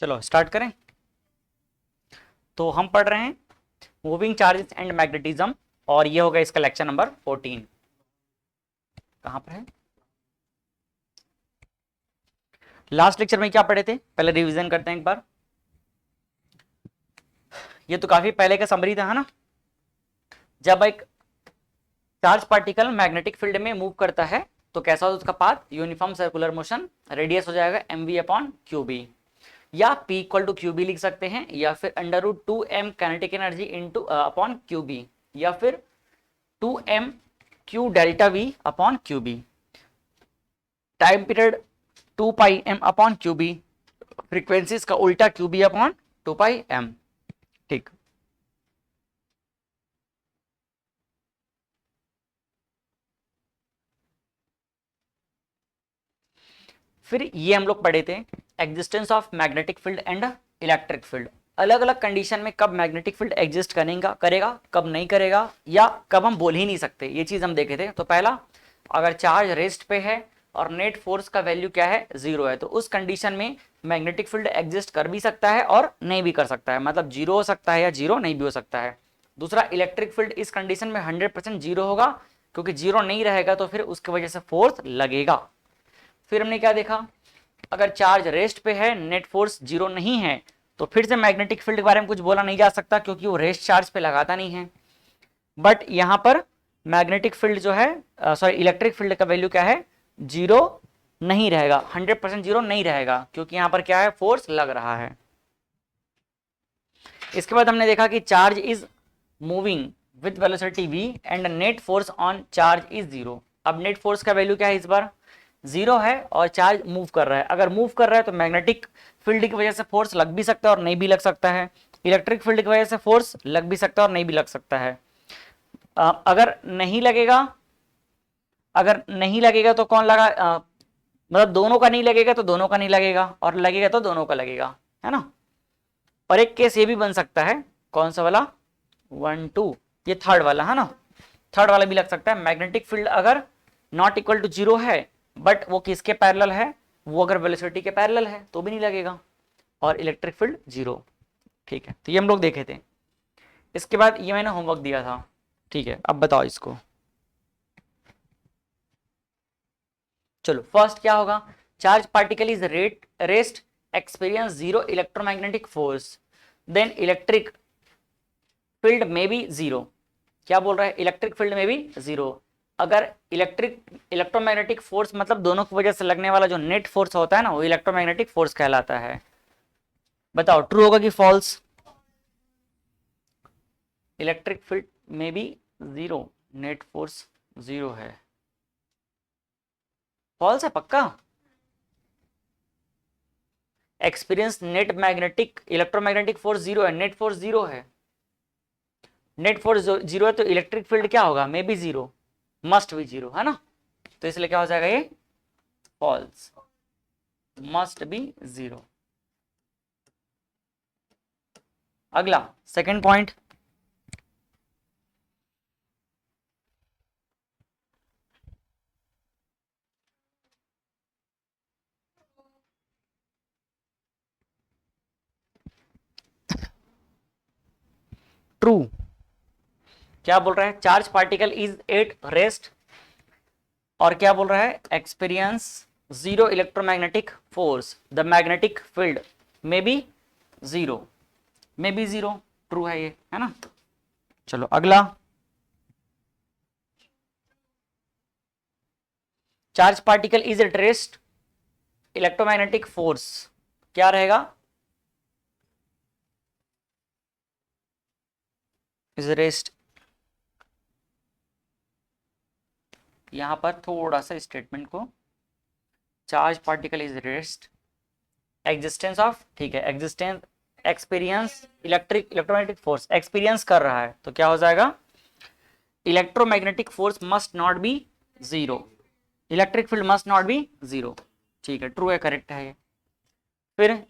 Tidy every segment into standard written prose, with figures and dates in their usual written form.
चलो स्टार्ट करें। तो हम पढ़ रहे हैं मूविंग चार्जेस एंड मैग्नेटिज्म, और ये होगा इसका लेक्चर नंबर 14। कहां पर है? लास्ट लेक्चर में क्या पढ़े थे, पहले रिवीजन करते हैं एक बार। ये तो काफी पहले का समरी था, है ना। जब एक चार्ज पार्टिकल मैग्नेटिक फील्ड में मूव करता है तो कैसा होता है उसका path? Uniform circular motion. Radius हो जाएगा mv अपॉन क्यूबी, या p इक्वल टू क्यूबी लिख सकते हैं, या फिर √2m kinetic energy into upon Q B, या फिर 2m Q delta v upon Q B. Time period 2 pi m upon Q B. Frequencies का उल्टा क्यूबी अपॉन 2 पाई m। ठीक। फिर ये हम लोग पढ़े थे existence of magnetic field and electric field. अलग अलग कंडीशन में कब मैग्नेटिक फील्ड एग्जिस्ट करेगा कब नहीं करेगा, या कब हम बोल ही नहीं सकते, ये चीज हम देखे थे। तो पहला, अगर चार्ज रेस्ट पे है और नेट फोर्स का वैल्यू क्या है? 0 है, तो उस कंडीशन में मैग्नेटिक फील्ड एग्जिस्ट कर भी सकता है और नहीं भी कर सकता है, मतलब 0 हो सकता है या 0 नहीं भी हो सकता है। दूसरा, इलेक्ट्रिक फील्ड इस कंडीशन में 100% 0 होगा, क्योंकि 0 नहीं रहेगा तो फिर उसकी वजह से फोर्स लगेगा। फिर हमने क्या देखा, अगर चार्ज रेस्ट पे है, नेट फोर्स 0 नहीं है, तो फिर से मैग्नेटिक फील्ड के बारे में कुछ बोला नहीं जा सकता, क्योंकि वो रेस्ट चार्ज पे लगाता नहीं है। बट यहां पर मैग्नेटिक फील्ड जो है, सॉरी इलेक्ट्रिक फील्ड का वैल्यू क्या है? 0 नहीं रहेगा, 100% 0 नहीं रहेगा, क्योंकि यहां पर क्या है? फोर्स लग रहा है। इसके बाद हमने देखा कि charge is moving with velocity v and net force on charge is 0। अब नेट फोर्स का वैल्यू क्या है? इस बार 0 है और चार्ज मूव कर रहा है। अगर मूव कर रहा है तो मैग्नेटिक फील्ड की वजह से फोर्स लग भी सकता है और नहीं भी लग सकता है। इलेक्ट्रिक फील्ड की वजह से फोर्स लग भी सकता है और नहीं भी लग सकता है। अगर नहीं लगेगा, तो कौन लगा? मतलब दोनों का नहीं लगेगा तो दोनों का नहीं लगेगा, और लगेगा तो दोनों का लगेगा, है ना। और एक केस ये भी बन सकता है, कौन सा वाला? 1 2, ये थर्ड वाला, है ना। थर्ड वाला भी लग सकता है। मैग्नेटिक फील्ड अगर नॉट इक्वल टू 0 है, बट वो किसके पैरेलल है? वो अगर वेलोसिटी के पैरेलल है तो भी नहीं लगेगा, और इलेक्ट्रिक फील्ड 0। ठीक है, तो ये हम लोग देखे थे। इसके बाद ये मैंने होमवर्क दिया था, ठीक है। अब बताओ इसको। चलो फर्स्ट क्या होगा? Charge particle is rest experience 0 electromagnetic force, then electric field में भी 0। क्या बोल रहा है? इलेक्ट्रिक फील्ड में भी 0। अगर इलेक्ट्रोमैग्नेटिक फोर्स मतलब दोनों की वजह से लगने वाला जो नेट फोर्स होता है ना, वो इलेक्ट्रोमैग्नेटिक फोर्स कहलाता है। बताओ ट्रू होगा कि फॉल्स? इलेक्ट्रिक फील्ड में भी 0, नेट फोर्स 0 है। फॉल्स है पक्का? Experience net magnetic electromagnetic force 0 है, नेट फोर्स 0 है। नेट फोर्स 0 है तो इलेक्ट्रिक फील्ड क्या होगा? मे बी 0, मस्ट बी 0, है ना। तो इसलिए क्या हो जाएगा? ये फॉल्स, मस्ट बी 0। अगला सेकंड पॉइंट, ट्रू। क्या बोल रहा है? Charge particle is at rest, और क्या बोल रहा है? Experience 0 electromagnetic force, the magnetic field में बी 0, में बी 0। ट्रू है ये, है ना। चलो अगला, charge particle is at rest electromagnetic force, क्या रहेगा? Is rest. यहां पर थोड़ा सा स्टेटमेंट को, charge particle is rest existence of, ठीक है, existence experience electromagnetic force, experience कर रहा है, तो क्या हो जाएगा? Electromagnetic force must not be 0, electric field must not be 0। ठीक है, ट्रू है, करेक्ट है ये। फिर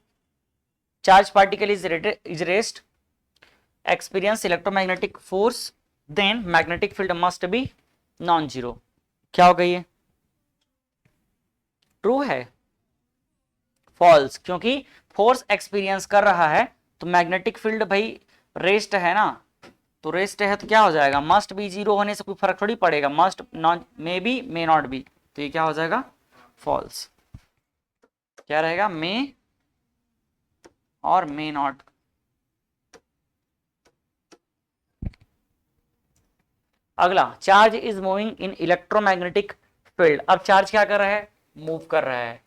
charge particle is rest experience electromagnetic force, then magnetic field must be non zero. क्या हो गई है? ट्रू है। फॉल्स, क्योंकि फोर्स एक्सपीरियंस कर रहा है तो मैग्नेटिक फील्ड भाई रेस्ट है ना, तो रेस्ट है तो क्या हो जाएगा, मस्ट बी, जीरो होने से कोई फर्क थोड़ी पड़ेगा, must not, may be, may not be, तो ये क्या हो जाएगा, फॉल्स। क्या रहेगा, मे और मे नॉट। अगला, charge is moving in electromagnetic field. अब चार्ज क्या कर रहा है, मूव कर रहा है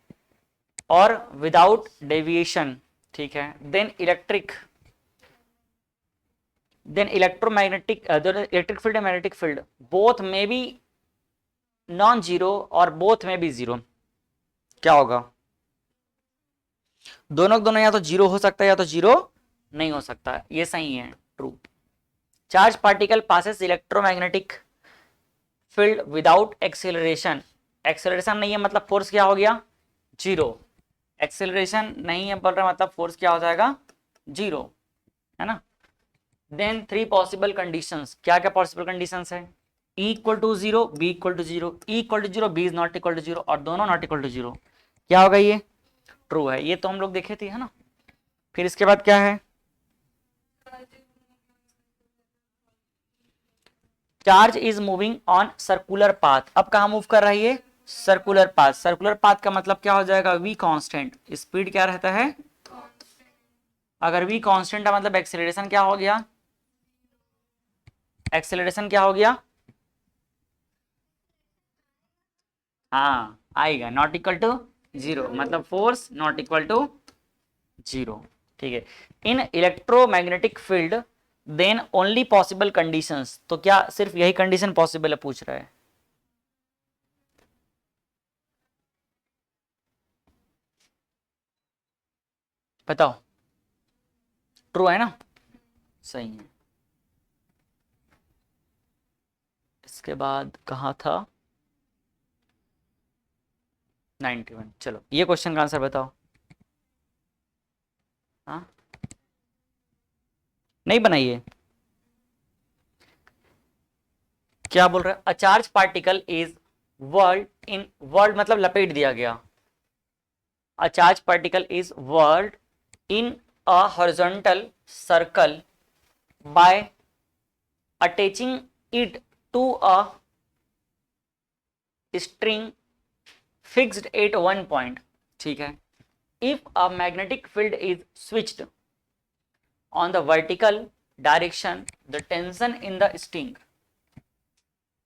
और विदाउट डेविएशन, ठीक है। Then electromagnetic electric field and magnetic field both में बी नॉन जीरो और बोथ में बी जीरो। क्या होगा, दोनों दोनों या तो जीरो हो सकता है या तो जीरो नहीं हो सकता, ये सही है, true. Charge particle passes electromagnetic field without acceleration. Acceleration नहीं है मतलब फोर्स क्या हो गया, जीरो। एक्सेलरेशन नहीं है बोल रहा मतलब फोर्स क्या हो जाएगा, जीरो, है ना। देन थ्री पॉसिबल कंडीशंस, क्या क्या पॉसिबल कंडीशंस है, E equal to zero, B equal to zero, E equal to zero, B is not equal to zero, और दोनों नॉट इक्वल टू जीरो। क्या होगा, ये ट्रू है, ये तो हम लोग देखे थे, है ना। फिर इसके बाद क्या है, charge is moving on circular path. अब कहां मूव कर रही है, सर्कुलर पाथ। सर्कुलर पाथ का मतलब क्या हो जाएगा, वी कांस्टेंट, स्पीड क्या रहता है, अगर वी कांस्टेंट का मतलब एक्सेलरेशन क्या हो गया, एक्सेलरेशन क्या हो गया, हाँ आएगा, नॉट इक्वल टू जीरो, मतलब force not equal to zero, ठीक है। In electromagnetic field then only possible conditions, तो क्या सिर्फ यही कंडीशन पॉसिबल है, पूछ रहा है। बताओ, ट्रू है ना, सही है। इसके बाद कहा था 91, चलो ये क्वेश्चन का आंसर बताओ। हाँ, नहीं बनाइए, क्या बोल रहा है, a charge particle is whirled in, whirled मतलब लपेट दिया गया, a charge particle is whirled in a horizontal circle by attaching it to a string fixed at one point, ठीक है। If a magnetic field is switched on the vertical direction the tension in the string.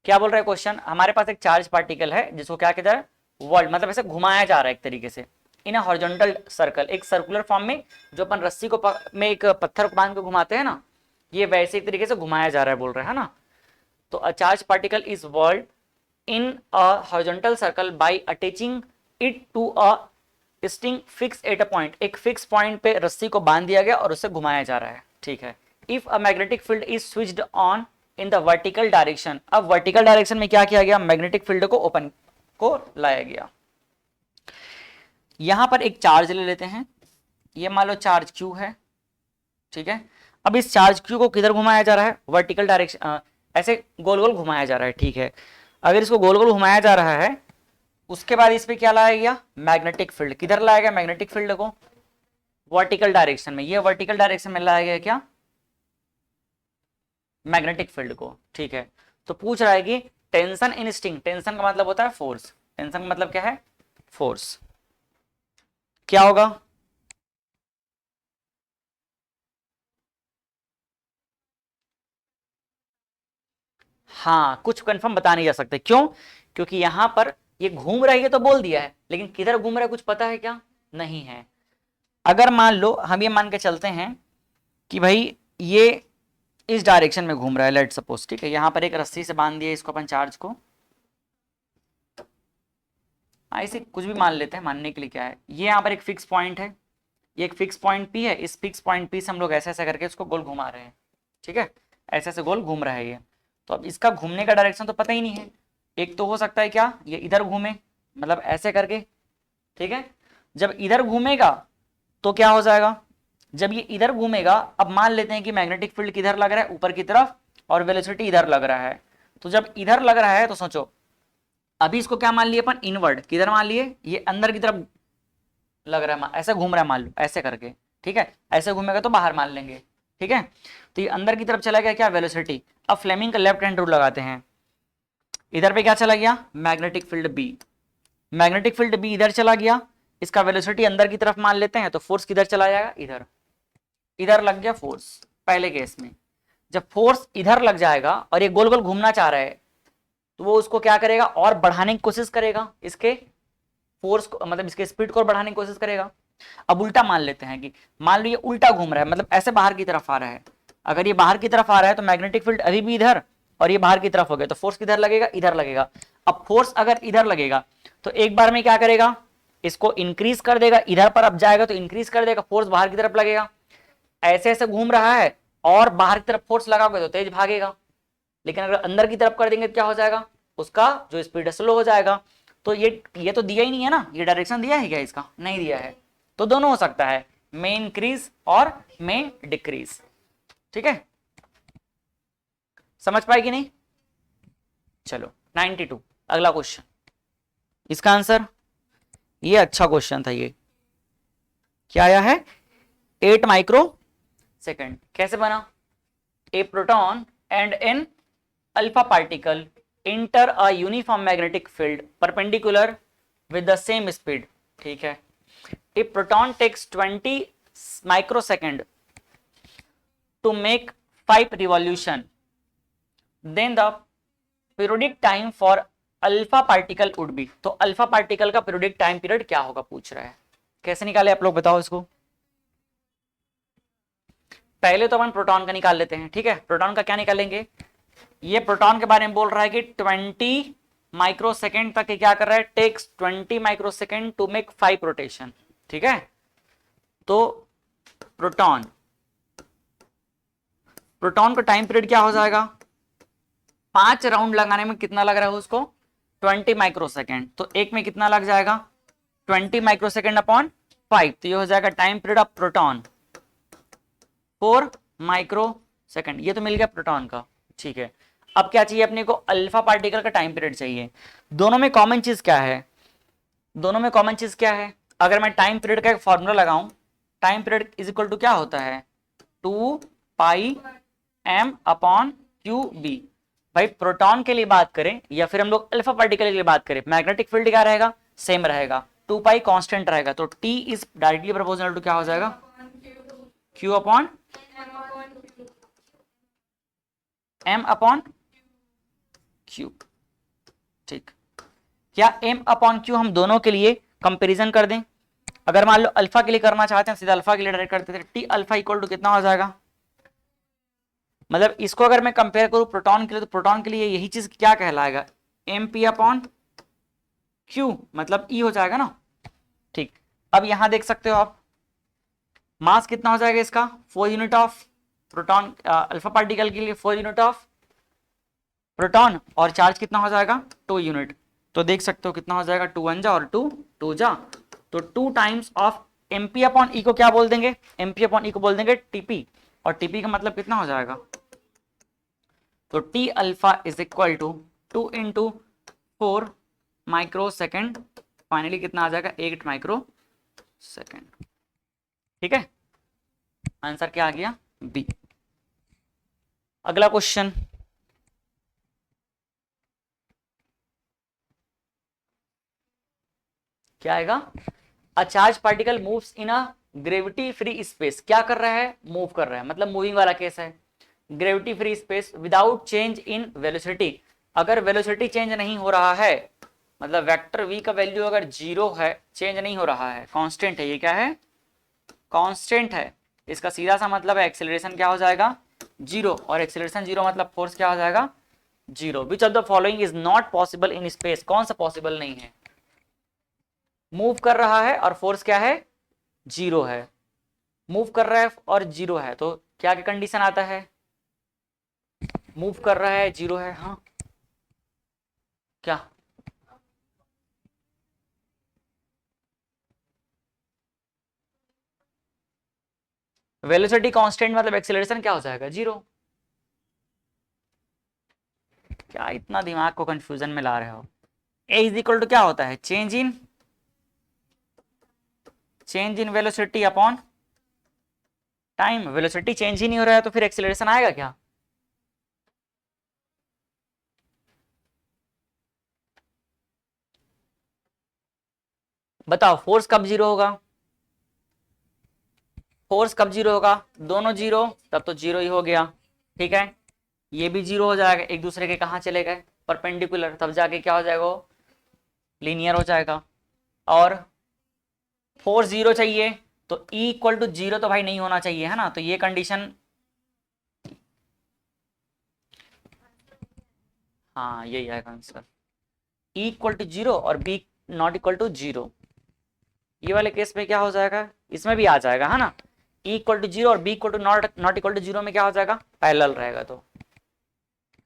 क्या बोल रहा है question, हमारे पास एक charge particle है जिसको क्या कहता है, वर्ल्ड, मतलब ऐसे घुमाया जा रहा है एक तरीके से, इन अ हॉरिजॉन्टल सर्कल, एक सर्कुलर फॉर्म में, जो अपन रस्सी को में एक पत्थर को बांध के घुमाते हैं ना, ये वैसे एक तरीके से घुमाया जा रहा है, बोल रहा है ना। तो a charge particle is whirled in a horizontal circle by attaching it to a string fix at a point, एक फिक्स पॉइंट पे रस्सी को बांध दिया गया और उसे घुमाया जा रहा है, ठीक है। If a magnetic field is switched on in the vertical direction, अब वर्टिकल डायरेक्शन में क्या किया गया, मैग्नेटिक फील्ड को ओपन को लाया गया। यहां पर एक चार्ज ले लेते हैं, ये मान लो चार्ज Q है, ठीक है। अब इस चार्ज Q को किधर घुमाया जा रहा है, वर्टिकल डायरेक्शन, ऐसे गोल गोल घुमाया जा रहा है, ठीक है। अगर इसको गोल गोल घुमाया जा रहा है, उसके बाद इस पे क्या लाया गया, मैग्नेटिक फील्ड, किधर लाया गया मैग्नेटिक फील्ड को, वर्टिकल डायरेक्शन में, ये वर्टिकल डायरेक्शन में लाया गया क्या, मैग्नेटिक फील्ड को, ठीक है। तो पूछ रहा है कि टेंशन इन स्ट्रिंग, टेंशन का मतलब होता है फोर्स, टेंशन का मतलब क्या है, फोर्स, क्या होगा, हाँ कुछ कंफर्म बता नहीं जा सकते, क्यों, क्योंकि यहां पर ये घूम रही है तो बोल दिया है, लेकिन किधर घूम रहा है कुछ पता है क्या, नहीं है। अगर मान लो हम ये मान के चलते हैं कि भाई ये इस डायरेक्शन में घूम रहा है, लेट सपोज, ठीक है, यहां पर एक रस्सी से बांध दिया इसको अपन चार्ज को, ऐसे कुछ भी मान लेते हैं, मानने के लिए क्या है, ये यहाँ पर एक फिक्स पॉइंट है, ये एक फिक्स पॉइंट पी है, इस फिक्स पॉइंट पी से हम लोग ऐसे ऐसे करके इसको गोल घुमा रहे हैं, ठीक है, ऐसे ऐसे गोल घूम रहा है ये। तो अब इसका घूमने का डायरेक्शन तो पता ही नहीं है, एक तो हो सकता है क्या, ये इधर घूमे, मतलब ऐसे करके, ठीक है। जब इधर घूमेगा तो क्या हो जाएगा, जब ये इधर घूमेगा, अब मान लेते हैं कि मैग्नेटिक फील्ड किधर लग रहा है, ऊपर की तरफ, और वेलोसिटी इधर लग रहा है, तो जब इधर लग रहा है तो सोचो, अभी इसको क्या मान लिए अपन, इनवर्ड, किधर मान लिए, ये अंदर की तरफ लग रहा है, ऐसे घूम रहा है मान लो, ऐसे करके, ठीक है, ऐसे घूमेगा तो बाहर मान लेंगे, ठीक है। तो ये अंदर की तरफ चला गया क्या, वेलोसिटी। अब फ्लेमिंग का लेफ्ट हैंड रूल लगाते हैं, इधर पे क्या चला गया, magnetic field B, magnetic field B इधर चला गया, इसका वेलोसिटी अंदर की तरफ मान लेते हैं, तो फोर्स किधर चला जाएगा, इधर, इधर लग गया फोर्स पहले केस में। जब फोर्स इधर लग जाएगा और ये गोल गोल घूमना चाह रहा है, तो वो उसको क्या करेगा, और बढ़ाने की कोशिश करेगा, इसके फोर्स को, मतलब इसके स्पीड को बढ़ाने की कोशिश करेगा। अब उल्टा मान लेते हैं कि मान लो ये उल्टा घूम रहा है, मतलब ऐसे बाहर की तरफ आ रहा है, अगर ये बाहर की तरफ आ रहा है तो मैग्नेटिक फील्ड अभी भी इधर और ये बाहर की तरफ हो गया, तो फोर्स किधर लगेगा, इधर लगेगा। अब फोर्स अगर इधर लगेगा तो एक बार में क्या करेगा, इसको इंक्रीज कर देगा, इधर पर अब जाएगा तो इंक्रीज कर देगा, फोर्स बाहर की तरफ लगेगा। ऐसे ऐसे घूम रहा है और बाहर की तरफ फोर्स लगाओगे तो तेज भागेगा, लेकिन अगर अंदर की तरफ कर देंगे तो क्या हो जाएगा, उसका जो स्पीड है स्लो हो जाएगा। तो ये तो दिया ही नहीं है ना, ये डायरेक्शन दिया है क्या, इसका नहीं दिया है, तो दोनों हो सकता है, में इंक्रीज और में डिक्रीज, ठीक है, समझ पाए कि नहीं। चलो 92 अगला क्वेश्चन, इसका आंसर, ये अच्छा क्वेश्चन था, ये क्या आया है, 8 माइक्रो सेकेंड। कैसे बना, a proton and an alpha particle enter a uniform magnetic field perpendicular with the same speed, ठीक है। A proton takes 20 microsecond to make 5 revolution, then the periodic time for alpha particle would be. तो alpha particle का periodic time period क्या होगा पूछ रहा है, कैसे निकाले आप लोग बताओ इसको। पहले तो अपन प्रोटॉन का निकाल लेते हैं, ठीक है। प्रोटॉन का क्या निकालेंगे, ये प्रोटॉन के बारे में बोल रहा है कि 20 माइक्रोसेकंड तक क्या कर रहा है, takes 20 microsecond to make 5 rotation, ठीक है। तो प्रोटॉन का टाइम पीरियड क्या हो जाएगा, 5 राउंड लगाने में कितना लग रहा है उसको, 20 माइक्रोसेकंड, तो एक में कितना लग जाएगा, 20 माइक्रोसेकंड अपॉन 5, तो ये हो जाएगा time period of proton 4 microsecond. ये तो मिल गया प्रोटॉन का, ठीक है। अब क्या चाहिए अपने को, अल्फा पार्टिकल का टाइम पीरियड चाहिए। दोनों में कॉमन चीज क्या है, दोनों में कॉमन चीज क्या है, अगर मैं टाइम पीरियड का एक फॉर्मूला लगाऊं, time period is equal to क्या होता है, 2 pi M upon Q B. भाई प्रोटॉन के लिए बात करें या फिर हम लोग अल्फा पार्टिकल के लिए बात करें, मैग्नेटिक फील्ड क्या रहेगा, सेम रहेगा, 2 पाई कांस्टेंट रहेगा, तो T is directly proportional to क्या हो जाएगा, Q upon M upon Q, ठीक। क्या एम अपॉन क्यू हम दोनों के लिए कंपैरिजन कर दें, अगर मान लो अल्फा के लिए करना चाहते हैं सीधा अल्फा के लिए डायरेक्ट करते थे, टी अल्फा इक्वल टू कितना हो जाएगा, मतलब इसको अगर मैं कंपेयर करूं प्रोटॉन के लिए, तो प्रोटॉन के लिए यही चीज क्या कहलाएगा, एम पी अपॉन क्यू, मतलब ई हो जाएगा ना, ठीक। अब यहां देख सकते हो आप मास कितना हो जाएगा इसका, 4 unit of proton, alpha particle के लिए 4 यूनिट ऑफ प्रोटॉन, और चार्ज कितना हो जाएगा 2 यूनिट, तो देख सकते हो कितना हो जाएगा, 2 1 जा और 2 2 जा, तो 2 टाइम्स ऑफ एमपी अपॉन ई को क्या बोल देंगे, एमपी अपॉन ई को बोल देंगे टीपी, और टीपी का मतलब कितना हो जाएगा, तो T alpha is equal to 2 into 4 microsecond, finally कितना आ जाएगा 8 माइक्रो सेकेंड, ठीक है। आंसर क्या आ गया, बी। अगला क्वेश्चन, क्या आएगा, अ charge particle moves in a gravity free space, क्या कर रहा है, मूव कर रहा है, मतलब मूविंग वाला केस है, gravity free space without change in velocity. अगर वेलोसिटी चेंज नहीं हो रहा है, मतलब वेक्टर v का वैल्यू अगर 0 है, चेंज नहीं हो रहा है, कांस्टेंट है, ये क्या है, कांस्टेंट है, इसका सीधा सा मतलब है एक्सेलरेशन क्या हो जाएगा 0, और एक्सेलरेशन 0 मतलब फोर्स क्या हो जाएगा 0। Which of the following is not possible in space, कौन सा पॉसिबल नहीं है, मूव कर रहा है और फोर्स क्या है 0 है, मूव कर रहा है और 0 है, तो क्या कंडीशन आता है, मूव कर रहा है 0 है, हाँ क्या, वेलोसिटी कांस्टेंट मतलब एक्सेलरेशन क्या हो जाएगा 0। क्या इतना दिमाग को कंफ्यूजन में ला रहे हो, ए इज इक्वल टू क्या होता है, change in change in velocity upon time. Velocity change ही नहीं हो रहा है तो फिर एक्सीलरेशन आएगा क्या? बताओ फोर्स कब जीरो होगा? फोर्स कब जीरो होगा? दोनों जीरो, तब तो जीरो ही हो गया। ठीक है, ये भी जीरो हो जाएगा, एक दूसरे के कहाँ चले गए? परपेंडिकुलर, तब जाके क्या हो जाएगा? वो लीनियर हो जाएगा। और फोर्स जीरो चाहिए तो E इक्वल टू जीरो तो भाई नहीं होना चाहिए, है ना? तो ये कंडीशन, हाँ यही आएगा answer. E equal to zero और B not equal to zero, ये वाले केस में क्या हो जाएगा? इसमें भी आ जाएगा, है ना? E इक्वल टू जीरो और B equal to not equal to zero में क्या हो जाएगा? पैरेलल रहेगा। तो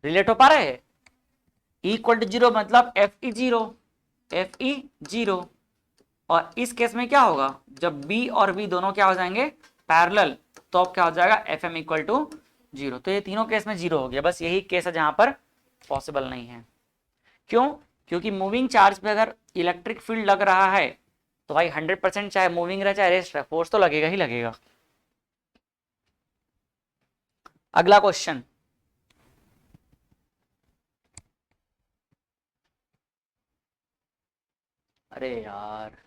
रिलेट हो पा रहा है? E इक्वल टू जीरो मतलब FE जीरो, FE जीरो। और इस केस में क्या होगा? जब B और B दोनों क्या हो जाएंगे? पैरेलल, तो अब क्या हो जाएगा? FM equal to zero. तो ये तीनों केस में जीरो हो गया, बस यही केस है जहां पर पॉसिबल नहीं है। क्यों? क्योंकि मूविंग चार्ज पे अगर इलेक्ट्रिक फील्ड लग रहा है तो भाई 100% चाहे मूविंग रहे चाहे रेस्ट रहे, फोर्स तो लगेगा ही लगेगा। अगला क्वेश्चन, अरे यार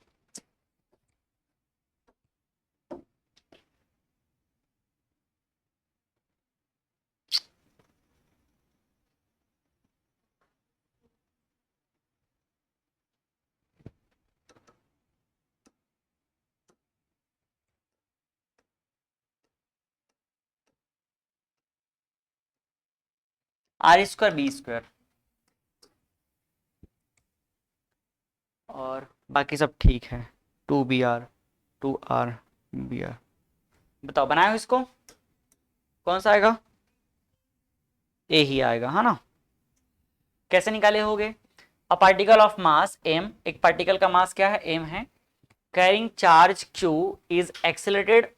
आर स्क्वायर बी स्क्वायर और बाकी सब ठीक है। 2BR, 2RBR। बताओ बनाए इसको, कौन सा आएगा? ए ही आएगा, है ना? कैसे निकाले होगे? A particle of mass m, एक पार्टिकल का मास क्या है? m है। Carrying charge q is accelerated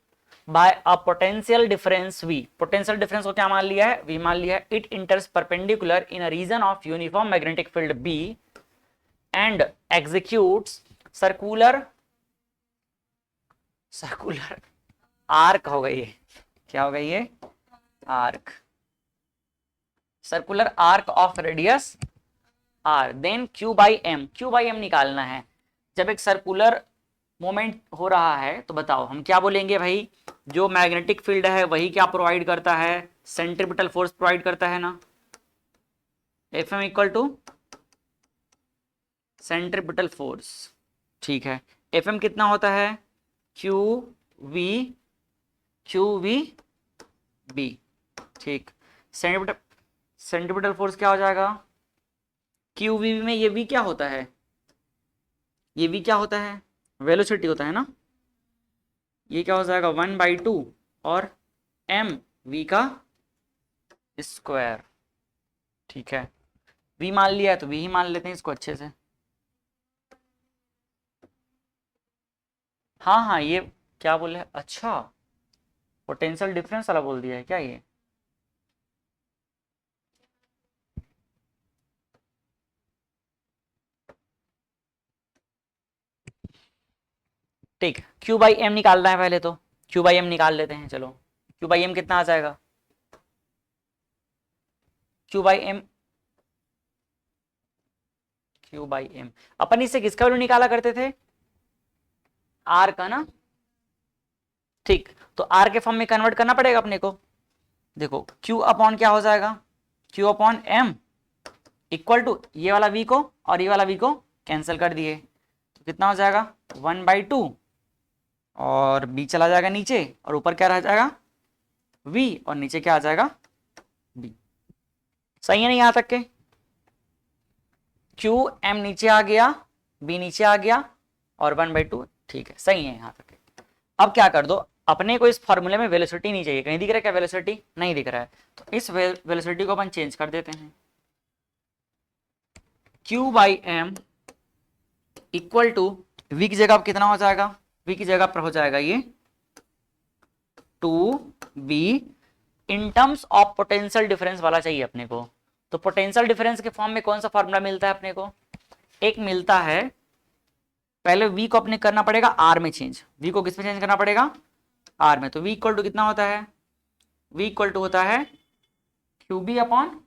by a potential difference v। Potential difference को क्या मान लिया है? v मान लिया है। It enters perpendicular in a region of uniform magnetic field b and executes circular circular arc हो गई है। क्या हो गई है? Arc, circular arc of radius r। Then q by M, q by M निकालना है। जब एक सर्कुलर मोमेंट हो रहा है तो बताओ हम क्या बोलेंगे भाई? जो मैग्नेटिक फील्ड है वही क्या प्रोवाइड करता है? सेंट्रीपिटल फोर्स प्रोवाइड करता है ना। Fm equal to centripetal force. ठीक है, Fm कितना होता है? QV, QVB। ठीक, सेंट्रीपिटल फोर्स क्या हो जाएगा? QVB में ये V क्या होता है? ये V क्या होता है? वेलोसिटी होता है ना। ये क्या हो जाएगा? 1/2 और m v का स्क्वायर। ठीक है, v मान लिया है तो v ही मान लेते हैं इसको अच्छे से। हाँ हाँ, ये क्या बोले? अच्छा, पोटेंशियल डिफरेंस वाला बोल दिया है क्या ये? ठीक, q बाई एम निकालना है पहले, तो q बाई एम निकाल लेते हैं। चलो q बाई एम कितना आ जाएगा? q by M, q by M अपन इससे किसका वैल्यू निकाला करते थे? r का ना। ठीक, तो r के फॉर्म में कन्वर्ट करना पड़ेगा अपने को। देखो q अपॉन क्या हो जाएगा? q upon m equal to ये वाला v को और ये वाला v को कैंसिल कर दिए तो कितना हो जाएगा? 1/2 और b चला जाएगा नीचे और ऊपर क्या रह जाएगा? v और नीचे क्या आ जाएगा? b। सही है नहीं यहाँ तक के? q m नीचे आ गया, b नीचे आ गया और 1/2। ठीक है, सही है यहाँ तक के। अब क्या कर दो, अपने को इस फॉर्मूले में वेलोसिटी नहीं चाहिए। कहीं दिख रहा है क्या वेलोसिटी? नहीं दिख रहा है, तो इस वेलोसिटी को अपन चेंज कर देते हैं। q by M equal to v की जगह अब कितना हो जाएगा? v की जगह पर हो जाएगा ये 2b in terms of potential difference वाला चाहिए अपने को। तो पोटेंशियल डिफरेंस के फॉर्म में कौन सा फॉर्मूला मिलता है अपने को? एक मिलता है पहले v को अपने करना पड़ेगा r में चेंज, v को किस में चेंज करना पड़ेगा, r में। तो v इक्वल टू कितना होता है, v इक्वल टू होता है QB upon,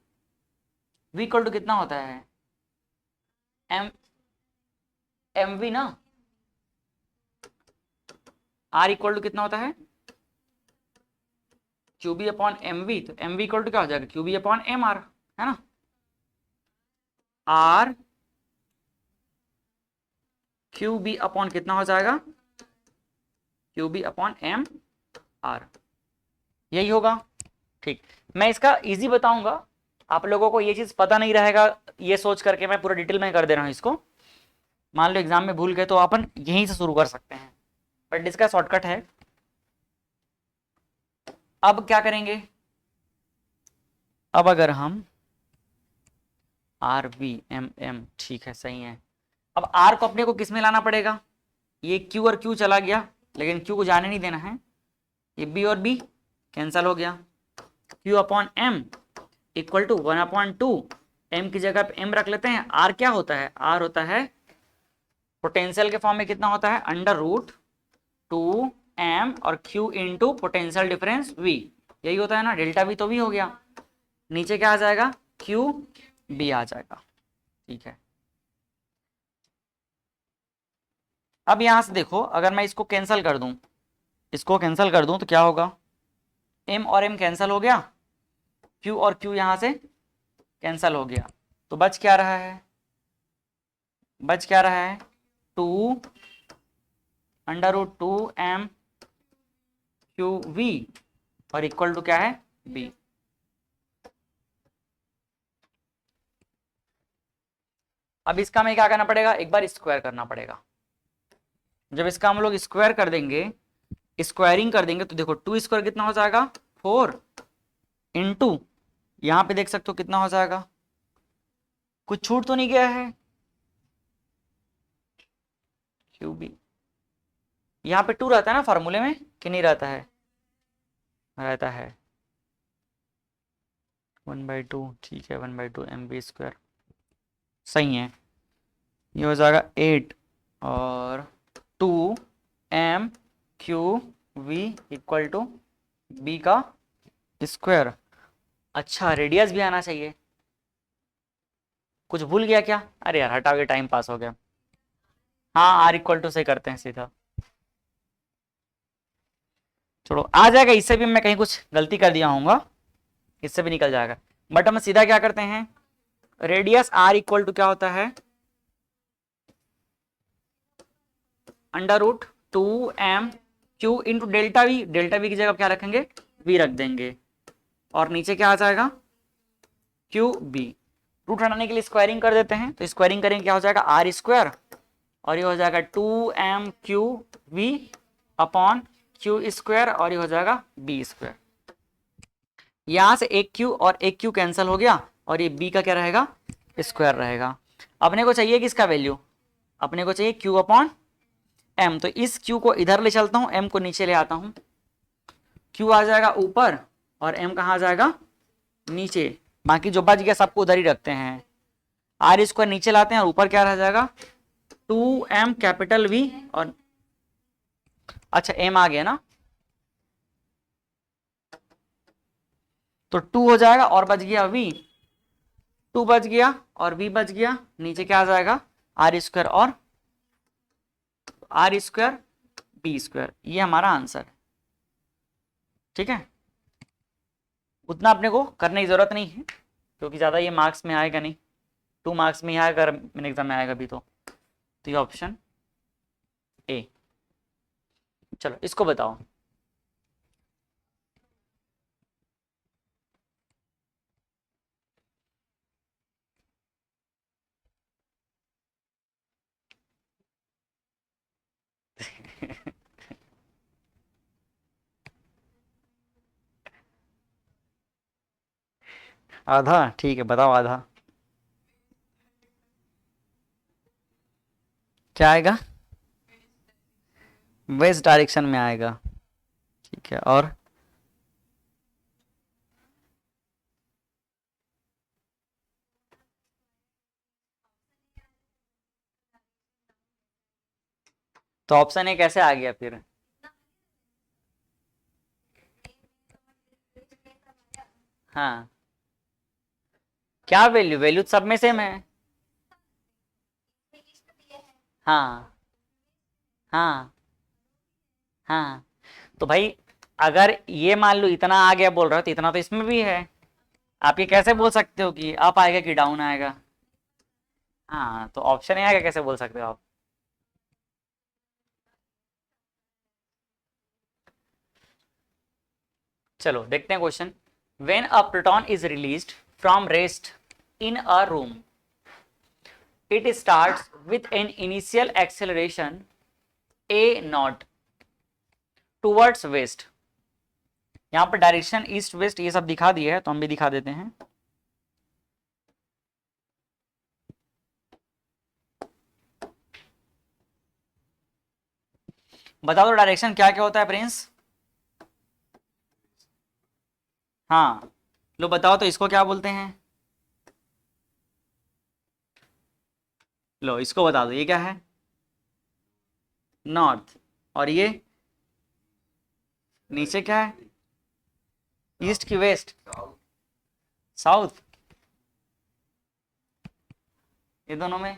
v equal to कितना होता है m mv ना, r इक्वल टू कितना होता है QB अपॉन mv। तो mv इक्वल टू क्या हो जाएगा, QB अपॉन mr, है ना। r QB अपॉन कितना हो जाएगा, QB अपॉन mr, यही होगा। ठीक, मैं इसका इजी बताऊंगा, आप लोगों को ये चीज पता नहीं रहेगा, ये सोच करके मैं पूरा डिटेल में कर दे रहा हूं इसको। मान लो एग्जाम में भूल गए तो अपन यहीं से शुरू कर सकते हैं, बट इसका शॉर्टकट है। अब क्या करेंगे, अब अगर हम RVMM, ठीक है सही है। अब R को अपने को किस में लाना पड़ेगा, ये Q और Q चला गया, लेकिन Q को जाने नहीं देना है, ये B और B कैंसल हो गया। Q upon M equal to 1/2, M की जगह पे M रख लेते हैं। R क्या होता है, R होता है पोटेंशियल के फॉर्म में कितना होता है, √2m और Q into potential difference V, यही होता है ना, डेल्टा V तो V हो गया, नीचे क्या आ जाएगा, QB आ जाएगा। ठीक है, अब यहां से देखो, अगर मैं इसको कैंसिल कर दूं, इसको कैंसिल कर दूं तो क्या होगा, M और M कैंसिल हो गया, Q और Q यहां से कैंसिल हो गया, तो बच क्या रहा है, बच क्या रहा है 2√2m QV और इक्वल टू क्या है B। अब इसका हमें क्या करना पड़ेगा, एक बार स्क्वायर करना पड़ेगा। जब इसका हम लोग स्क्वायर कर देंगे, स्क्वायरिंग कर देंगे, तो देखो 2 स्क्वायर कितना हो जाएगा 4 इंटू, यहां पे देख सकते हो कितना हो जाएगा, कुछ छूट तो नहीं गया है, QB, यहाँ पे 2 रहता है ना फार्मूले में कि नहीं रहता है, रहता है 1/2, ठीक है 1/2 MB स्क्वायर, सही है। ये हो जाएगा 8 और 2m QV equal to B का स्क्वायर। अच्छा, रेडियस भी आना चाहिए, कुछ भूल गया क्या, अरे यार हटाओ, ये टाइम पास हो गया। हाँ, R इक्वल टू से करते हैं सीधा, छोड़ो आ जाएगा, इससे भी मैं कहीं कुछ गलती कर दिया हूँ, इससे भी निकल जाएगा। बट हम सीधा क्या करते हैं, रेडियस R इक्वल टू क्या होता है, √2m Q into delta V, delta V की जगह क्या रखेंगे, V रख देंगे, और नीचे क्या आ जाएगा QB। रूट हटाने के लिए स्क्वायरिंग कर देते हैं, तो स्क्वायरिंग करेंगे क्या हो जाएगा R स्क्वायर, और ये हो जाएगा 2m QV upon Q square, और ये हो जाएगा B स्क्वायर। यहां से एक Q और एक Q कैंसिल हो गया, और ये B का क्या रहेगा, स्क्वायर रहेगा। अपने को चाहिए किसका वैल्यू, अपने को चाहिए Q अपॉन M, तो इस Q को इधर ले चलता हूं, M को नीचे ले आता हूं, Q आ जाएगा ऊपर और M कहाँ आ जाएगा नीचे, बाकी जो बच गया सबको उधर ही रखते हैं। R स्क्वायर नीचे लाते हैं और ऊपर क्या रह जाएगा 2m कैपिटल V, और अच्छा M आ गया ना, तो 2 हो जाएगा और बच गया V, 2 बच गया और V बच गया, नीचे क्या आ जाएगा R स्क्वायर और R स्क्वायर B स्क्वायर, ये हमारा आंसर है। ठीक है, उतना अपने को करने की जरूरत नहीं है, क्योंकि ज्यादा ये मार्क्स में आएगा नहीं, 2 मार्क्स में ही आएगा, अगर मेरे एग्जाम में आएगा भी तो ये ऑप्शन ए। चलो इसको बताओ, आधा, ठीक है बताओ आधा क्या आएगा, वेस्ट डायरेक्शन में आएगा, ठीक है, और तो ऑप्शन ए कैसे आ गया फिर? हाँ, क्या वैल्यू? वैल्यू सब में सेम है। हाँ हाँ हाँ। तो भाई अगर ये मान लो इतना आ गया बोल रहे हो तो इतना तो इसमें भी है। आप ये कैसे बोल सकते हो कि अप आएगा कि डाउन आएगा? हाँ, तो ऑप्शन ए आएगा कैसे बोल सकते हो आप? चलो देखते हैं question. When a proton is released from rest in a room, it starts with an initial acceleration a naught towards west। यहाँ पर डायरेक्शन ईस्ट वेस्ट ये सब दिखा दिया है तो हम भी दिखा देते हैं। बता दो डायरेक्शन क्या क्या होता है प्रिंस? हाँ, लो बताओ तो इसको क्या बोलते हैं? लो इसको बता दो, ये क्या है? नॉर्थ। और ये नीचे क्या है? ईस्ट की वेस्ट? साउथ। ये दोनों में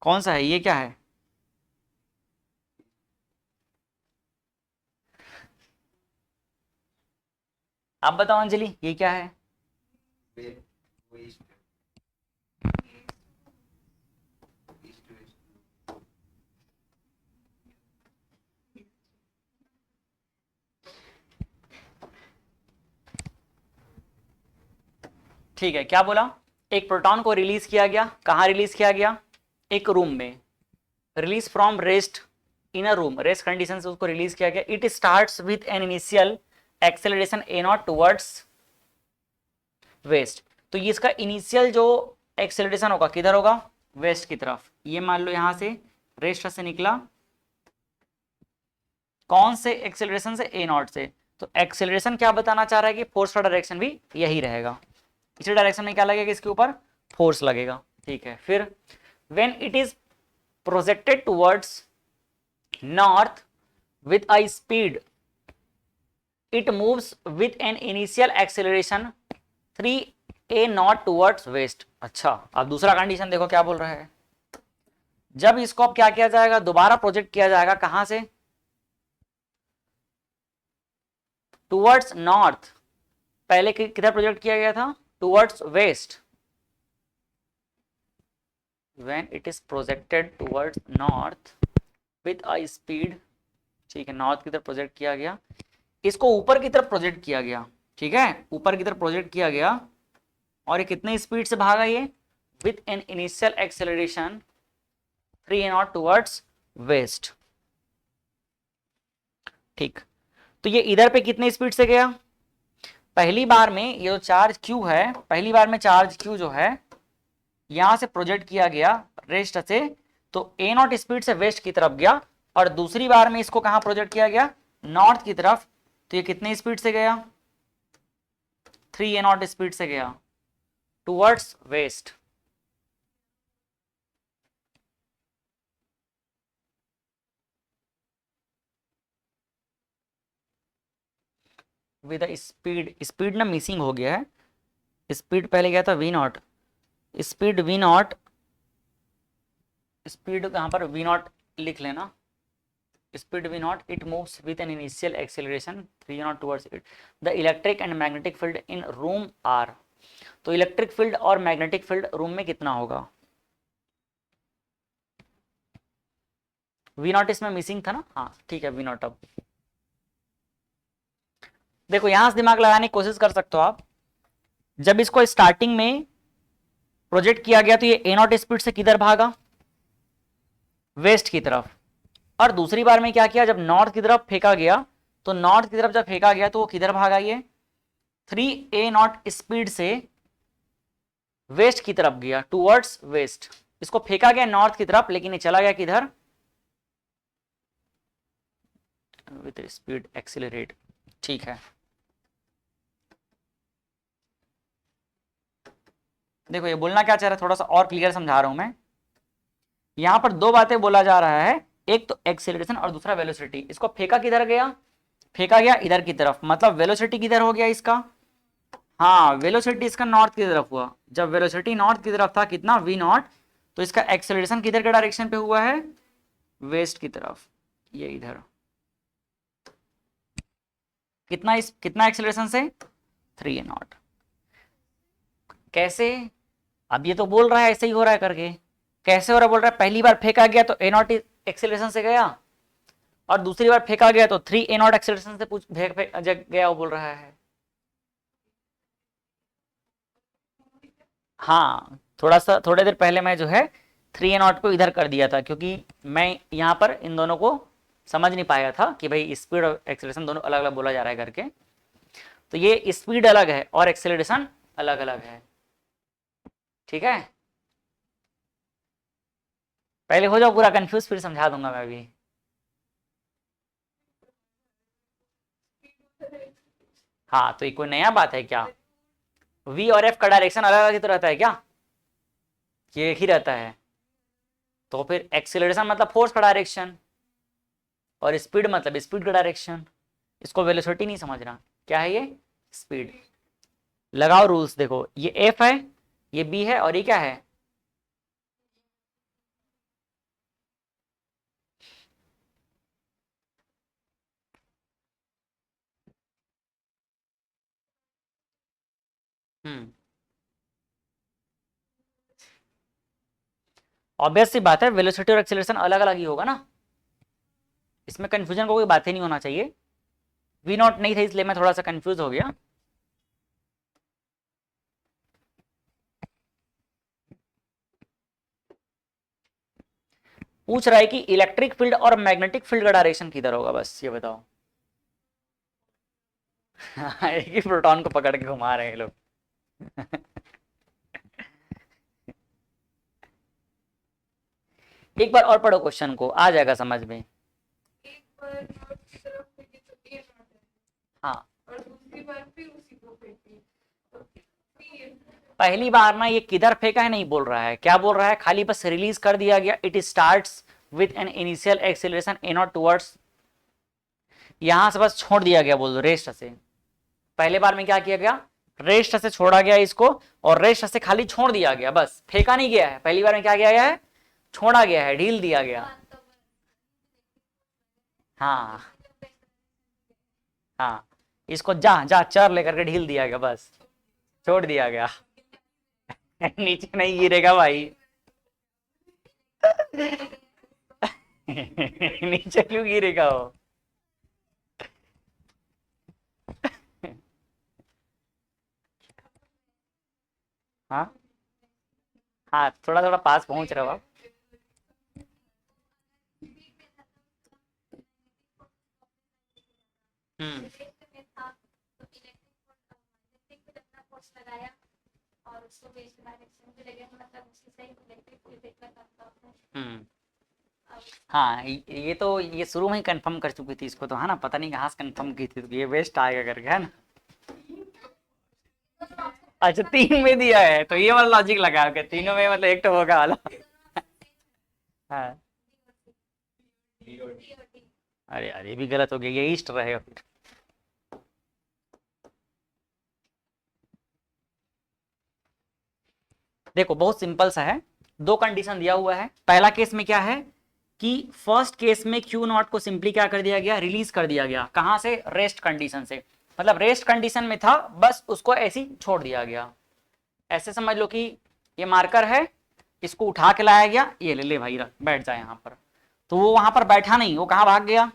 कौन सा है? ये क्या है? आप बताओ अंजलि, ये क्या है? ठीक है, क्या बोला? एक प्रोटॉन को रिलीज किया गया, कहाँ रिलीज किया गया? एक रूम में। Release from rest in a room, rest condition से उसको रिलीज किया गया। It starts with an initial acceleration A not towards waste. तो ये इसका इनिशियल जो एक्सेलरेशन होगा किधर होगा? वेस्ट की तरफ। ये मान लो यहां से रेस्ट से निकला, कौन से एक्सेलरेशन से? ए नॉट से। तो एक्सेलरेशन क्या बताना चाह रहा है कि फोर्स का डायरेक्शन भी यही रहेगा। इसी डायरेक्शन में क्या लगेगा इसके ऊपर? फोर्स लगेगा। ठीक है, फिर when it is projected towards north with a speed, it moves with an initial acceleration 3a naught towards west। अच्छा, अब दूसरा कंडीशन देखो क्या बोल रहा है। जब इसको अब क्या किया जाएगा? दोबारा प्रोजेक्ट किया जाएगा, कहां से? Towards north. पहले किधर प्रोजेक्ट किया गया था? Towards waste. when it is projected towards north with a speed, ठीक है, नॉर्थ की तरफ प्रोजेक्ट किया गया, इसको ऊपर की तरफ प्रोजेक्ट किया गया। ठीक है, ऊपर की तरफ प्रोजेक्ट किया गया और ये कितने स्पीड से भागा? ये with an initial acceleration 3 not towards waste. ठीक, तो ये इधर पे कितने स्पीड से गया? पहली बार में ये जो चार्ज क्यू है, पहली बार में चार्ज क्यू जो है यहां से प्रोजेक्ट किया गया रेस्ट से, तो ए नॉट स्पीड से वेस्ट की तरफ गया। और दूसरी बार में इसको कहां प्रोजेक्ट किया गया? नॉर्थ की तरफ। तो ये कितने स्पीड से गया? 3 ए नॉट स्पीड से गया towards west. With speed, speed ना मिसिंग हो गया है। स्पीड पहले गया था V naught, speed V naught, speed कहां पर? वी नॉट लिख लेना। speed v naught, it moves with an initial acceleration 3 naught towards it। the electric and magnetic field in room are। तो इलेक्ट्रिक फील्ड और magnetic field room में कितना होगा? We not इसमें मिसिंग था ना? हाँ ठीक है, वी नॉट। अब देखो यहां से दिमाग लगाने की कोशिश कर सकते हो आप। जब इसको स्टार्टिंग में प्रोजेक्ट किया गया तो ये ए नॉट स्पीड से किधर भागा? वेस्ट की तरफ। और दूसरी बार में क्या किया? जब नॉर्थ की तरफ फेंका गया, तो नॉर्थ की तरफ जब फेंका गया तो वो किधर भागा? ये 3 नॉट स्पीड से वेस्ट की तरफ गया, टुवर्ड्स वेस्ट। इसको फेंका गया नॉर्थ की तरफ, लेकिन ये चला गया किधर? With speed accelerate. ठीक है, देखो ये बोलना क्या चाह रहा है, थोड़ा सा और क्लियर समझा रहा हूं मैं। यहां पर दो बातें बोला जा रहा है। एक तो एक्सेलरेशन और दूसरा वेलोसिटी। इसको फेंका किधर गया, फेंका गया इधर की तरफ, मतलब वेलोसिटी किधर हो गया इसका, हाँ वेलोसिटी इसका नॉर्थ की तरफ हुआ। जब वेलोसिटी नॉर्थ की तरफ था कितना वी नॉट, तो इसका एक्सेलरेशन किधर के डायरेक्शन पे हुआ है, वेस्ट की तरफ, ये इधर। कितना कितना एक्सेलरेशन से, 3a0। कैसे, अब ये तो बोल रहा है ऐसे ही हो रहा है करके, कैसे हो रहा है, बोल रहा है पहली बार फेंका गया तो a0 एक्सेलरेशन से गया, और दूसरी बार फेंका गया तो 3a0 एक्सेलरेशन से गया, वो बोल रहा है। हाँ थोड़े देर पहले मैं जो है 3a0 को इधर कर दिया था, क्योंकि मैं यहाँ पर इन दोनों को समझ नहीं पाया था कि भाई स्पीड और एक्सेलरेशन दोनों अलग अलग बोला जा रहा है करके। तो ये स्पीड अलग है और एक्सेलरेशन अलग अलग है, ठीक है। पहले हो जाओ पूरा कंफ्यूज, फिर समझा दूंगा मैं भी। हाँ तो ये कोई नया बात है क्या, v और f का डायरेक्शन अलग अलग ही तो रहता है क्या, ये एक ही रहता है। तो फिर एक्सेलरेशन मतलब फोर्स का डायरेक्शन, और स्पीड मतलब स्पीड का डायरेक्शन। इसको वेलोसिटी नहीं समझना, क्या है ये, स्पीड। लगाओ रूल्स, देखो ये f है, ये b है, और ये क्या है, ऑब्वियस सी बात है, वेलोसिटी और एक्सेलरेशन अलग अलग ही होगा ना, इसमें कंफ्यूजन को कोई बात ही नहीं होना चाहिए। वी नॉट नहीं था इसलिए मैं थोड़ा सा कंफ्यूज हो गया। पूछ रहा है कि इलेक्ट्रिक फील्ड और मैग्नेटिक फील्ड का डायरेक्शन किधर होगा, बस ये बताओ। एक ही प्रोटॉन को पकड़ के घुमा रहे हैं लोग। एक बार और पढ़ो क्वेश्चन को, आ जाएगा समझ में। एक बार नॉर्थ की तरफ फेंकी तो a नॉट है, हाँ और दूसरी बार फिर उसी को फेंकी तो b है। पहली बार ना ये किधर फेंका है नहीं बोल रहा है, क्या बोल रहा है, खाली बस रिलीज कर दिया गया। It starts with an initial acceleration a0 towards, यहां से बस छोड़ दिया गया, बोल दो रेस्ट से। पहले बार में क्या किया गया, रेस्ट से छोड़ा गया इसको, और रेस्ट से खाली छोड़ दिया गया, बस फेंका नहीं गया है। पहली बार में क्या किया गया है, छोड़ा गया है, ढील दिया गया। हाँ हाँ इसको जा जा चर लेकर के ढील दिया गया, बस छोड़ दिया गया। नीचे नहीं गिरेगा भाई। नीचे क्यों गिरेगा वो, हाँ हाँ थोड़ा थोड़ा पास पहुंच रहे हो आप। हम्म हम्म हाँ ये तो ये शुरू में ही कंफर्म कर चुकी थी इसको तो, है ना, पता नहीं कहाँ से कंफर्म की थी, तो ये वेस्ट आएगा करके, है ना। अच्छा 3 में दिया है तो ये वाला लॉजिक लगा के, तीनों में मतलब एक तो होगा वाला। हाँ अरे अरे ये भी गलत हो गया, ये ईस्ट रहेगा फिर। देखो बहुत सिंपल सा है, दो कंडीशन दिया हुआ है। पहला केस में क्या है कि फर्स्ट केस में क्यू नॉट को सिंपली क्या कर दिया गया, रिलीज कर दिया गया। कहां से, रेस्ट कंडीशन से, मतलब रेस्ट कंडीशन में था, बस उसको ऐसे ही छोड़ दिया गया। ऐसे समझ लो कि ये मार्कर है, इसको उठा के लाया गया, ये ले ले भाई रख बैठ जाए यहाँ पर। तो वो वहां पर बैठा नहीं, वो कहाँ भाग गया,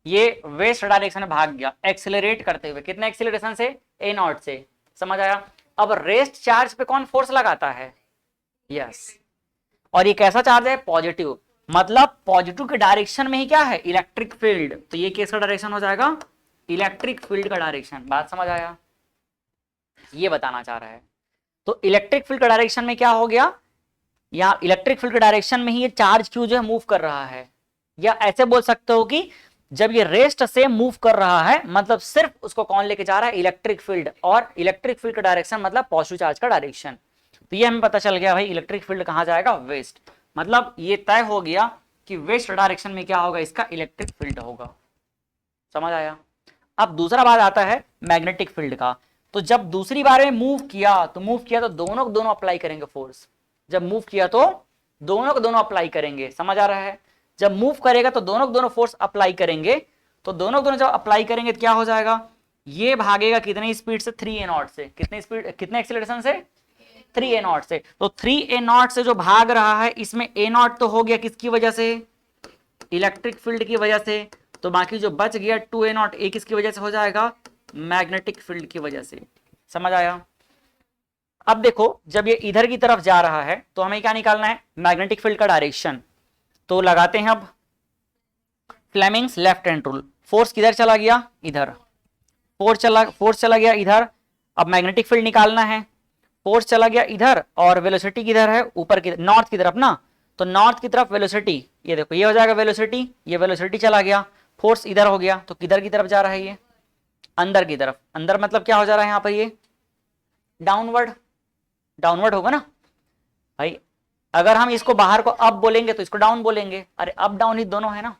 ये वेस्ट डायरेक्शन में भाग गया, एक्सेलरेट करते हुए। कितने एक्सेलरेशन से, a0 से, समझ आया। अब रेस्ट चार्ज पे कौन फोर्स लगाता है, यस। और ये कैसा चार्ज है, पॉजिटिव, मतलब पॉजिटिव के डायरेक्शन में ही क्या है, इलेक्ट्रिक फील्ड। तो ये किसका डायरेक्शन हो जाएगा, इलेक्ट्रिक फील्ड का डायरेक्शन। बात समझ आया, ये बताना चाह रहा है। तो इलेक्ट्रिक फील्ड का डायरेक्शन में क्या हो गया, या इलेक्ट्रिक फील्ड के डायरेक्शन में ही ये चार्ज क्यू जो है मूव कर रहा है। या ऐसे बोल सकते हो कि जब ये रेस्ट से मूव कर रहा है, मतलब सिर्फ उसको कौन लेके जा रहा है, इलेक्ट्रिक फील्ड। और इलेक्ट्रिक फील्ड का डायरेक्शन मतलब पॉजिटिव चार्ज का डायरेक्शन। तो ये हमें पता चल गया भाई, इलेक्ट्रिक फील्ड कहां जाएगा, वेस्ट। मतलब ये तय हो गया कि वेस्ट डायरेक्शन में क्या होगा, इसका इलेक्ट्रिक फील्ड होगा। समझ आया। अब दूसरा बात आता है मैग्नेटिक फील्ड का। तो जब दूसरी बार में मूव किया तो दोनों को दोनों अप्लाई करेंगे फोर्स। जब मूव किया तो दोनों को दोनों अप्लाई करेंगे। समझ आ रहा है। जब मूव करेगा तो दोनों को दोनों फोर्स अप्लाई करेंगे। तो दोनों को दोनों जब अप्लाई करेंगे तो क्या हो जाएगा, ये भागेगा कितनी स्पीड से, 3a0 से। कितनी स्पीड, कितने एक्सीलरेशन से, 3a0 से। तो 3a0 से जो भाग रहा है इसमें a0 तो हो गया किसकी वजह से, इलेक्ट्रिक फील्ड की वजह से। तो बाकी जो बच गया 2a0 ए किसकी वजह से हो जाएगा, मैग्नेटिक फील्ड की वजह से। समझ आया। अब देखो जब ये इधर की तरफ जा रहा है तो हमें क्या निकालना है, मैग्नेटिक फील्ड का डायरेक्शन। तो लगाते हैं अब Fleming's left hand rule. Force किधर चला गया, इधर। फोर्स चला गया इधर। अब मैग्नेटिक फील्ड निकालना है। फोर्स चला गया इधर और वेलोसिटी किधर है, ऊपर की नॉर्थ की तरफ ना। तो नॉर्थ की तरफ वेलोसिटी, ये देखो ये हो जाएगा वेलोसिटी, ये वेलोसिटी चला गया। फोर्स इधर हो गया तो किधर की तरफ जा रहा है, ये अंदर की तरफ। अंदर मतलब क्या हो जा रहा है यहाँ पर, ये डाउनवर्ड। डाउनवर्ड होगा ना भाई। अगर हम इसको बाहर को अप बोलेंगे तो इसको डाउन बोलेंगे। अरे अप डाउन ही दोनों है ना।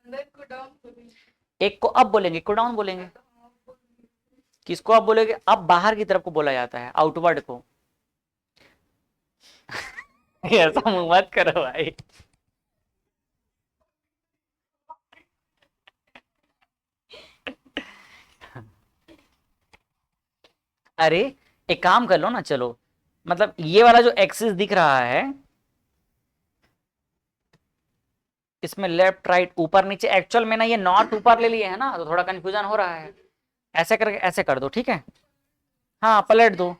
अंदर को डाउन बोलेंगे, एक को अप बोलेंगे, एक को डाउन बोलेंगे। किसको अप बोलेंगे, अब बाहर की तरफ को बोला जाता है, आउटवर्ड को। ऐसा मुंह मत करो भाई। अरे एक काम कर लो ना, चलो मतलब ये वाला जो एक्सिस दिख रहा है इसमें लेफ्ट राइट ऊपर नीचे, एक्चुअल में ना ये नॉर्थ ऊपर ले लिए है ना, तो थोड़ा कंफ्यूजन हो रहा है। ऐसे करके ऐसे कर दो, ठीक है। हाँ पलट दो,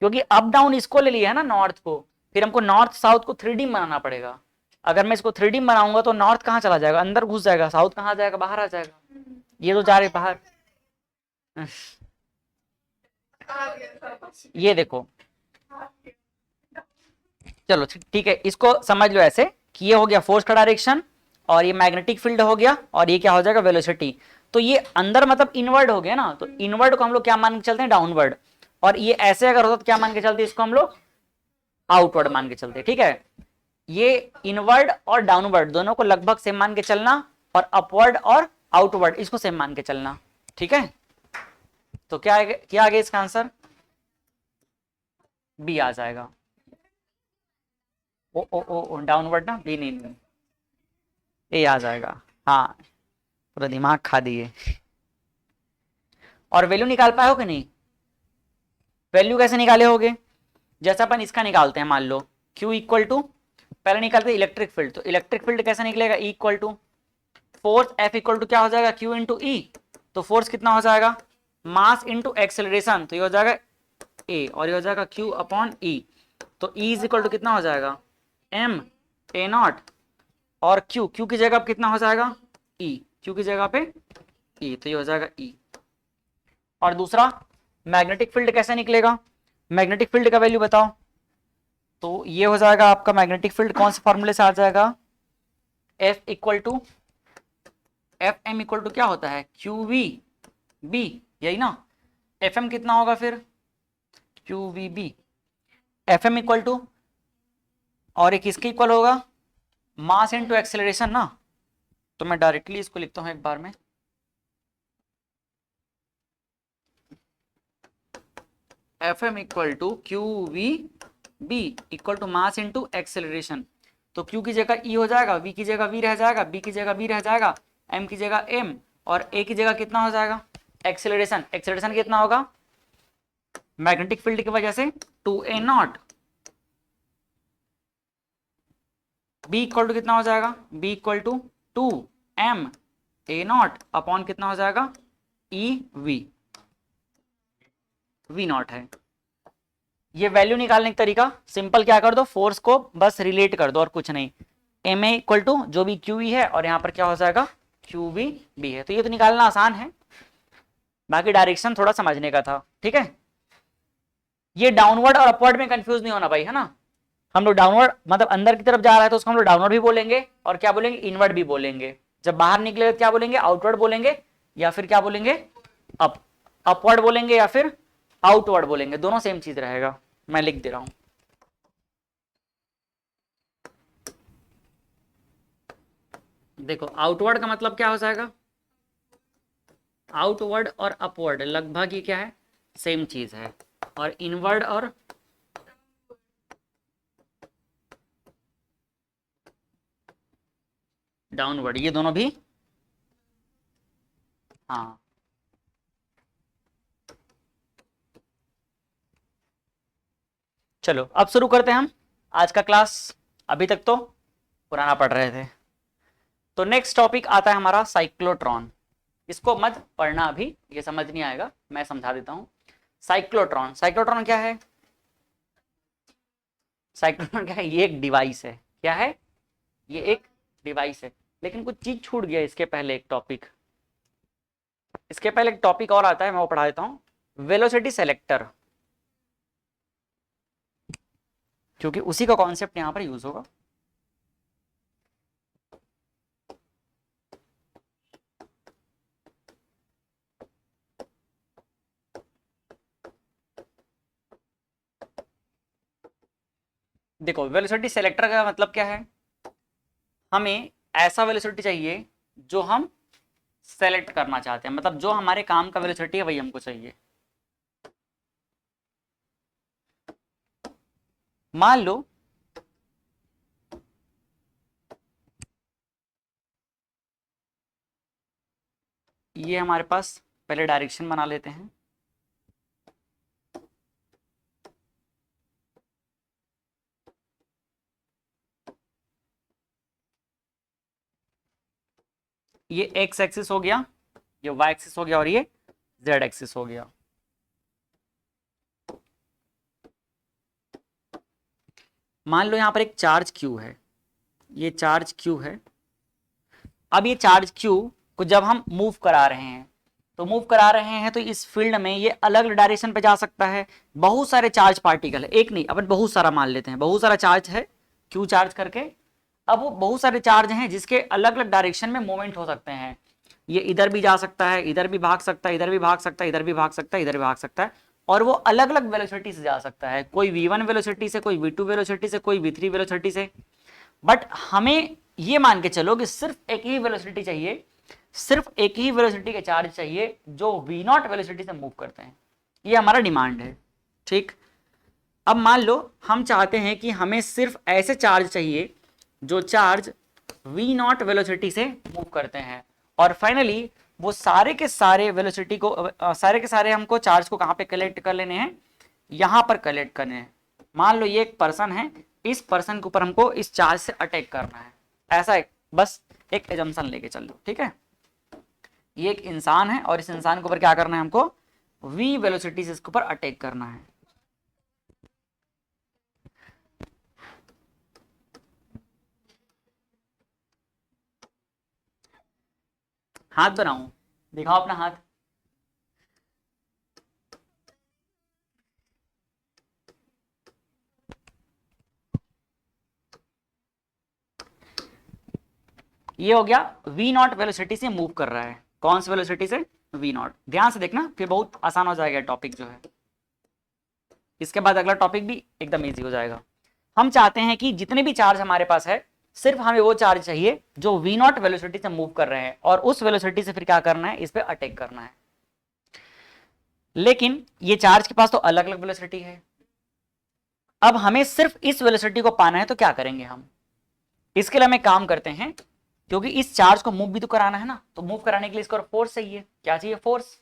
क्योंकि अप डाउन इसको ले लिया है ना नॉर्थ को। फिर हमको नॉर्थ साउथ को 3D बनाना पड़ेगा। अगर मैं इसको 3D बनाऊंगा तो नॉर्थ कहाँ चला जाएगा, अंदर घुस जाएगा। साउथ कहाँ जाएगा, बाहर आ जाएगा। ये तो जा रहे बाहर। आ गया समझ, ये देखो, आ गया। चलो ठीक है, इसको समझ लो ऐसे कि ये हो गया फोर्स का डायरेक्शन और ये मैग्नेटिक फील्ड हो गया और ये क्या हो जाएगा, वेलोसिटी। तो ये अंदर मतलब इनवर्ड हो गया ना, तो इनवर्ड को हम लोग क्या मान के चलते हैं, डाउनवर्ड। और ये ऐसे अगर होता तो क्या मान के चलते, इसको हम लोग आउटवर्ड मान के चलते। ठीक है, ये इनवर्ड और डाउनवर्ड दोनों को लगभग सेम मान के चलना, और अपवर्ड और आउटवर्ड इसको सेम मान के चलना। ठीक है, तो क्या आ गया इसका आंसर, बी आ जाएगा। ओ डाउनवर्ड ना, बी नहीं, ए आ जाएगा। हाँ पूरा दिमाग खा दिए। और वैल्यू निकाल पाए हो कि नहीं, वैल्यू कैसे निकाले होगे, जैसा अपन इसका निकालते हैं, मान लो Q इक्वल टू, पहले निकालते इलेक्ट्रिक फील्ड। तो इलेक्ट्रिक फील्ड कैसे निकलेगा, E equal to force F equal to क्या हो जाएगा, Q इंटू E। तो फोर्स कितना हो जाएगा, मास इंटू एक्सेलरेशन, तो ये हो जाएगा A और ये हो जाएगा Q अपॉन E। तो E इज इक्वल टू कितना हो जाएगा, M A नॉट, और Q की जगह अब कितना हो जाएगा E, Q की जगह पे E, तो ये हो जाएगा E। और दूसरा मैग्नेटिक फील्ड कैसे निकलेगा, मैग्नेटिक फील्ड का वैल्यू बताओ। तो ये हो जाएगा आपका मैग्नेटिक फील्ड कौन से फॉर्मूले से आ जाएगा, F equal to FM equal to क्या होता है, QVB, यही ना। FM कितना होगा फिर, QVB। FM इक्वल टू, और एक किसके इक्वल होगा, मास इनटू एक्सेलरेशन ना। तो मैं डायरेक्टली इसको लिखता हूं एक बार में, FM equal to QVB equal to mass into acceleration. तो Q की जगह E हो जाएगा, V की जगह V रह जाएगा, B की जगह B रह जाएगा, M की जगह M, और A की जगह कितना हो जाएगा, एक्सेलरेशन। एक्सेलरेशन कितना होगा, मैग्नेटिक फील्ड की वजह से 2a not. B equal to कितना हो जाएगा, B equal to 2m a naught upon कितना हो जाएगा, EV, V नॉट है। ये वैल्यू निकालने का तरीका सिंपल, क्या कर दो, फोर्स को बस रिलेट कर दो और कुछ नहीं। MA इक्वल टू जो भी QE है, और यहाँ पर क्या हो जाएगा, QVB है। तो ये तो निकालना आसान है, बाकी डायरेक्शन थोड़ा समझने का था। ठीक है, ये डाउनवर्ड और अपवर्ड में कंफ्यूज नहीं होना भाई, है ना। हम लोग डाउनवर्ड मतलब अंदर की तरफ जा रहा है तो उसको हम लोग डाउनवर्ड भी बोलेंगे, और क्या बोलेंगे, इनवर्ड भी बोलेंगे। जब बाहर निकले तो क्या बोलेंगे, आउटवर्ड बोलेंगे, या फिर क्या बोलेंगे, अपवर्ड बोलेंगे, या फिर आउटवर्ड बोलेंगे। दोनों सेम चीज रहेगा, मैं लिख दे रहा हूं। देखो आउटवर्ड का मतलब क्या हो जाएगा, आउटवर्ड और अपवर्ड लगभग ही क्या है, सेम चीज है। और इनवर्ड और डाउनवर्ड ये दोनों भी, हाँ। चलो अब शुरू करते हैं हम आज का क्लास। अभी तक तो पुराना पढ़ रहे थे। तो नेक्स्ट टॉपिक आता है हमारा साइक्लोट्रॉन। इसको मत पढ़ना अभी, ये समझ नहीं आएगा, मैं समझा देता हूं। साइक्लोट्रॉन, साइक्लोट्रॉन क्या है? साइक्लोट्रॉन क्या है? ये एक डिवाइस है। क्या है? ये एक डिवाइस है। लेकिन कुछ चीज छूट गया इसके पहले, एक टॉपिक, इसके पहले एक टॉपिक और आता है, मैं वो पढ़ा देता हूं। वेलोसिटी सेलेक्टर, क्योंकि उसी का कॉन्सेप्ट यहां पर यूज होगा। देखो वेलोसिटी सेलेक्टर का मतलब क्या है, हमें ऐसा वेलोसिटी चाहिए जो हम सेलेक्ट करना चाहते हैं, मतलब जो हमारे काम का वेलोसिटी है वही हमको चाहिए। मान लो ये हमारे पास, पहले डायरेक्शन बना लेते हैं। ये एक्स एक्सिस हो गया, ये वाई एक्सिस हो गया और ये जेड एक्सिस हो गया। मान लो यहां पर एक चार्ज क्यू है, ये चार्ज क्यू है। अब ये चार्ज क्यू को जब हम मूव करा रहे हैं, तो मूव करा रहे हैं तो इस फील्ड में ये अलग अलग डायरेक्शन पे जा सकता है। बहुत सारे चार्ज पार्टिकल है, एक नहीं अपन बहुत सारा मान लेते हैं, बहुत सारा चार्ज है क्यू चार्ज करके। अब वो बहुत सारे चार्ज हैं जिसके अलग अलग डायरेक्शन में मूवमेंट हो सकते हैं। ये इधर भी जा सकता है, इधर भी भाग सकता है, इधर भी भाग सकता है, इधर भी भाग सकता है, इधर भी भाग सकता है। और वो अलग अलग वेलोसिटी से जा सकता है, कोई v1 वेलोसिटी से, कोई v2 वेलोसिटी से, कोई v3 वेलोसिटी से। बट हमें ये मान के चलो कि सिर्फ एक ही वेलोसिटी चाहिए, सिर्फ एक ही वेलोसिटी के चार्ज चाहिए जो v नॉट वेलोसिटी से मूव करते हैं। ये हमारा डिमांड है, ठीक। अब मान लो हम चाहते हैं कि हमें सिर्फ ऐसे चार्ज चाहिए जो चार्ज v नॉट वेलोसिटी से मूव करते हैं। और फाइनली वो सारे के सारे वेलोसिटी को सारे के सारे हमको चार्ज को कहां पे कलेक्ट कर लेने हैं, यहां पर कलेक्ट करने हैं। मान लो ये एक पर्सन है, इस पर्सन के ऊपर हमको इस चार्ज से अटैक करना है, ऐसा एक बस एक एजम्पशन लेके चल लो, ठीक है। ये एक इंसान है और इस इंसान के ऊपर क्या करना है हमको, v वेलोसिटी से इसके ऊपर अटैक करना है। हाथ बनाऊं, दिखाओ अपना हाथ। ये हो गया v नॉट वेलोसिटी से मूव कर रहा है। कौन सी वेलोसिटी से? v not. ध्यान से देखना फिर बहुत आसान हो जाएगा टॉपिक जो है। इसके बाद अगला टॉपिक भी एकदम इजी हो जाएगा। हम चाहते हैं कि जितने भी चार्ज हमारे पास है, सिर्फ हमें वो चार्ज चाहिए जो v नॉट वेलोसिटी से मूव कर रहे हैं, और उस वेलोसिटी से फिर क्या करना है, इस पे अटैक करना है। लेकिन ये चार्ज के पास तो अलग अलग वेलोसिटी है। अब हमें सिर्फ इस वेलोसिटी को पाना है, तो क्या करेंगे हम, इसके लिए हमें काम करते हैं, क्योंकि इस चार्ज को मूव भी तो कराना है ना, तो मूव कराने के लिए इसको फोर्स चाहिए। क्या चाहिए? फोर्स।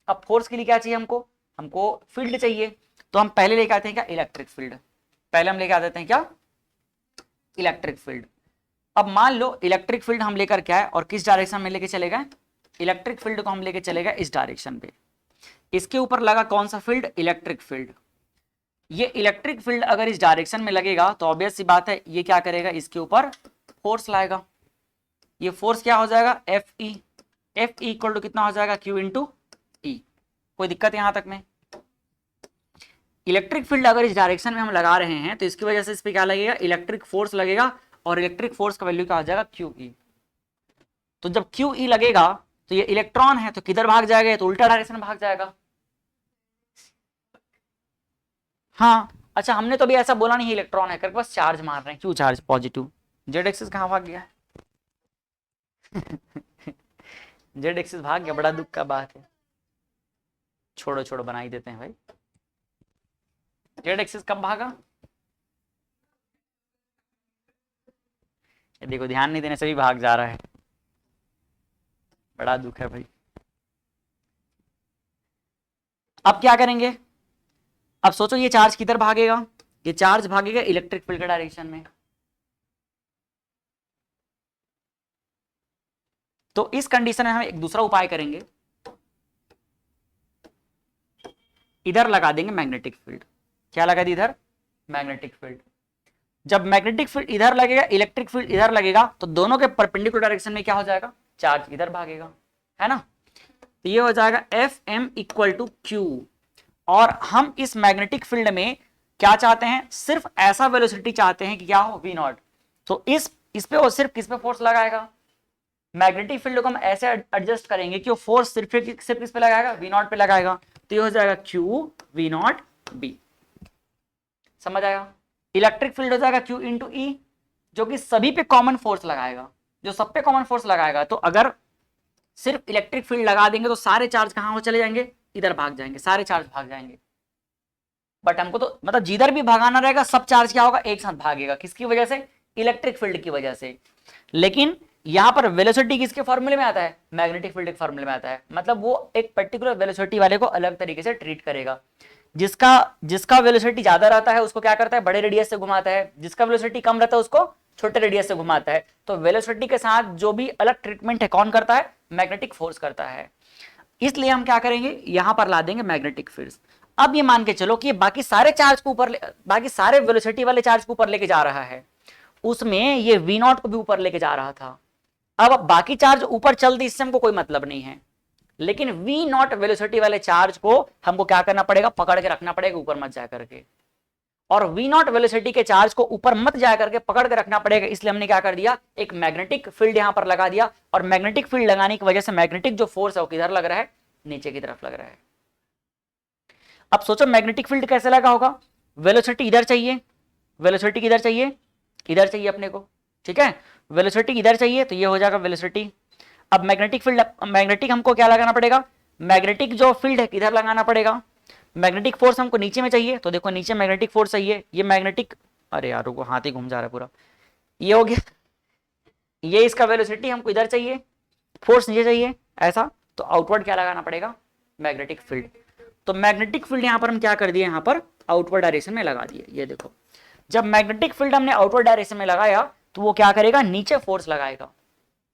अब फोर्स के लिए क्या चाहिए हमको, हमको फील्ड चाहिए। तो हम पहले लेके आते हैं क्या, इलेक्ट्रिक फील्ड। पहले हम लेके आ देते हैं क्या, इलेक्ट्रिक फील्ड। अब मान लो इलेक्ट्रिक फील्ड हम लेकर क्या है और किस डायरेक्शन में लेके चले गए, इलेक्ट्रिक फील्ड को हम लेके चले गए इस डायरेक्शन पे। इसके ऊपर लगा कौन सा फील्ड, इलेक्ट्रिक फील्ड। ये इलेक्ट्रिक फील्ड अगर इस डायरेक्शन में लगेगा तो ऑब्वियस सी बात है ये क्या करेगा, इसके ऊपर फोर्स लाएगा। ये फोर्स क्या हो जाएगा, F E. F E equal to कितना हो जाएगा, क्यू इंटू ई। कोई दिक्कत यहां तक में? इलेक्ट्रिक फील्ड अगर इस डायरेक्शन में हम लगा रहे हैं तो इसकी वजह से इस पे क्या लगेगा, इलेक्ट्रिक फोर्स लगेगा। और इलेक्ट्रिक फोर्स का वैल्यू क्या हो जाएगा, क्यू ई। तो जब क्यू ई लगेगा तो ये इलेक्ट्रॉन है तो किधर भाग जाएगा, तो उल्टा डायरेक्शन में भाग जाएगा। हाँ अच्छा, हमने तो अभी ऐसा बोला नहीं इलेक्ट्रॉन है करके, बस चार्ज मार रहे हैं, Q charge positive. Z axis कहां भाग गया, जेड एक्सिस भाग गया, बड़ा दुख का बात है। छोड़ो छोड़ो, बना ही देते हैं भाई। जेड एक्सिस कब भागा? ये देखो, ध्यान नहीं देने से भी भाग जा रहा है, बड़ा दुख है भाई। अब क्या करेंगे? अब सोचो ये चार्ज किधर भागेगा? ये चार्ज भागेगा इलेक्ट्रिक फील्ड के डायरेक्शन में। तो इस कंडीशन में हम एक दूसरा उपाय करेंगे, इधर लगा देंगे मैग्नेटिक फील्ड। क्या लगा दी इधर? Magnetic field. जब मैग्नेटिक फील्ड इधर लगेगा, इलेक्ट्रिक फील्ड इधर लगेगा, तो दोनों के परपेंडिकुलर डायरेक्शन में क्या हो जाएगा? चार्ज इधर भागेगा, है ना। तो ये हो जाएगा F M equal to Q. और हम इस मैग्नेटिक फील्ड में क्या चाहते हैं? सिर्फ ऐसा वेलोसिटी चाहते हैं कि क्या हो? V naught. तो इस पे वो सिर्फ किस पे फोर्स लगाएगा? मैग्नेटिक फील्ड को हम ऐसे एडजस्ट करेंगे कि वो फोर्स सिर्फ किस पे लगाएगा? वी नॉट पे लगाएगा। तो ये हो जाएगा क्यू वी नॉट बी। समझ आएगा? इलेक्ट्रिक फील्ड हो जाएगा क्यू इंटू ई, जो कि सभी पे कॉमन फोर्स लगाएगा, जो सब पे कॉमन फोर्स लगाएगा। तो अगर सिर्फ इलेक्ट्रिक फील्ड लगा देंगे तो सारे चार्ज कहां हो चले जाएंगे? इधर भाग जाएंगे, सारे चार्ज भाग जाएंगे। बट हमको तो मतलब जिधर भी भगाना रहेगा सब चार्ज क्या होगा? एक साथ भागेगा। किसकी वजह से? इलेक्ट्रिक फील्ड की वजह से। लेकिन यहां पर वेलोसिटी किसके फॉर्मूले में आता है? मैग्नेटिक फील्ड के फॉर्मूले में आता है। मतलब वो एक पर्टिकुलर वेलोसिटी वाले को अलग तरीके से ट्रीट करेगा। जिसका वेलोसिटी ज्यादा रहता है उसको क्या करता है? बड़े रेडियस से घुमाता है। जिसका वेलोसिटी कम रहता है उसको छोटे रेडियस से घुमाता है। तो वेलोसिटी के साथ जो भी अलग ट्रीटमेंट है कौन करता है? मैग्नेटिक फोर्स करता है। इसलिए हम क्या करेंगे? यहां पर ला देंगे मैग्नेटिक फील्ड। अब ये मान के चलो कि बाकी सारे चार्ज को ऊपर, बाकी सारे वेलोसिटी वाले चार्ज को ऊपर लेके जा रहा है, उसमें ये वी नॉट को भी ऊपर लेके जा रहा था। अब बाकी चार्ज ऊपर चल दी, इससे हमको कोई मतलब नहीं है, लेकिन वी नॉट वेलोसिटी वाले चार्ज को हमको क्या करना पड़ेगा? पकड़ के रखना पड़ेगा, ऊपर मत जा करके। और वी नॉट वेलोसिटी के चार्ज को ऊपर मत जा करके पकड़ के रखना पड़ेगा, इसलिए हमने क्या कर दिया? एक मैग्नेटिक फील्ड यहां पर लगा दिया। और मैग्नेटिक फील्ड लगाने की वजह से मैग्नेटिक जो फोर्स है वो किधर लग रहा है? नीचे की तरफ लग रहा है। अब सोचो मैग्नेटिक फील्ड कैसे लगा होगा? वेलोसिटी इधर चाहिए, वेलोसिटी किधर चाहिए? इधर चाहिए अपने को, ठीक है। वेलोसिटी इधर चाहिए, तो ये हो जाएगा वेलोसिटी। अब मैग्नेटिक फील्ड, मैग्नेटिक हमको क्या लगाना पड़ेगा? मैग्नेटिक जो फील्ड है किधर लगाना पड़ेगा? मैग्नेटिक फोर्स हमको नीचे में चाहिए, तो देखो नीचे मैग्नेटिक फोर्स चाहिए। ये मैग्नेटिक, अरे यार रुको, हाथ ही घूम जा रहा है पूरा। ये हो गया, ये इसका वेलोसिटी हमको इधर चाहिए, फोर्स नीचे चाहिए, ऐसा। तो आउटवर्ड क्या लगाना पड़ेगा? Magnetic field. तो मैग्नेटिक फील्ड यहां पर हम क्या कर दिए? यहां पर आउटवर्ड डायरेक्शन में लगा दिए। ये देखो, जब मैग्नेटिक फील्ड हमने आउटवर्ड डायरेक्शन में लगाया तो वो क्या करेगा? नीचे फोर्स लगाएगा।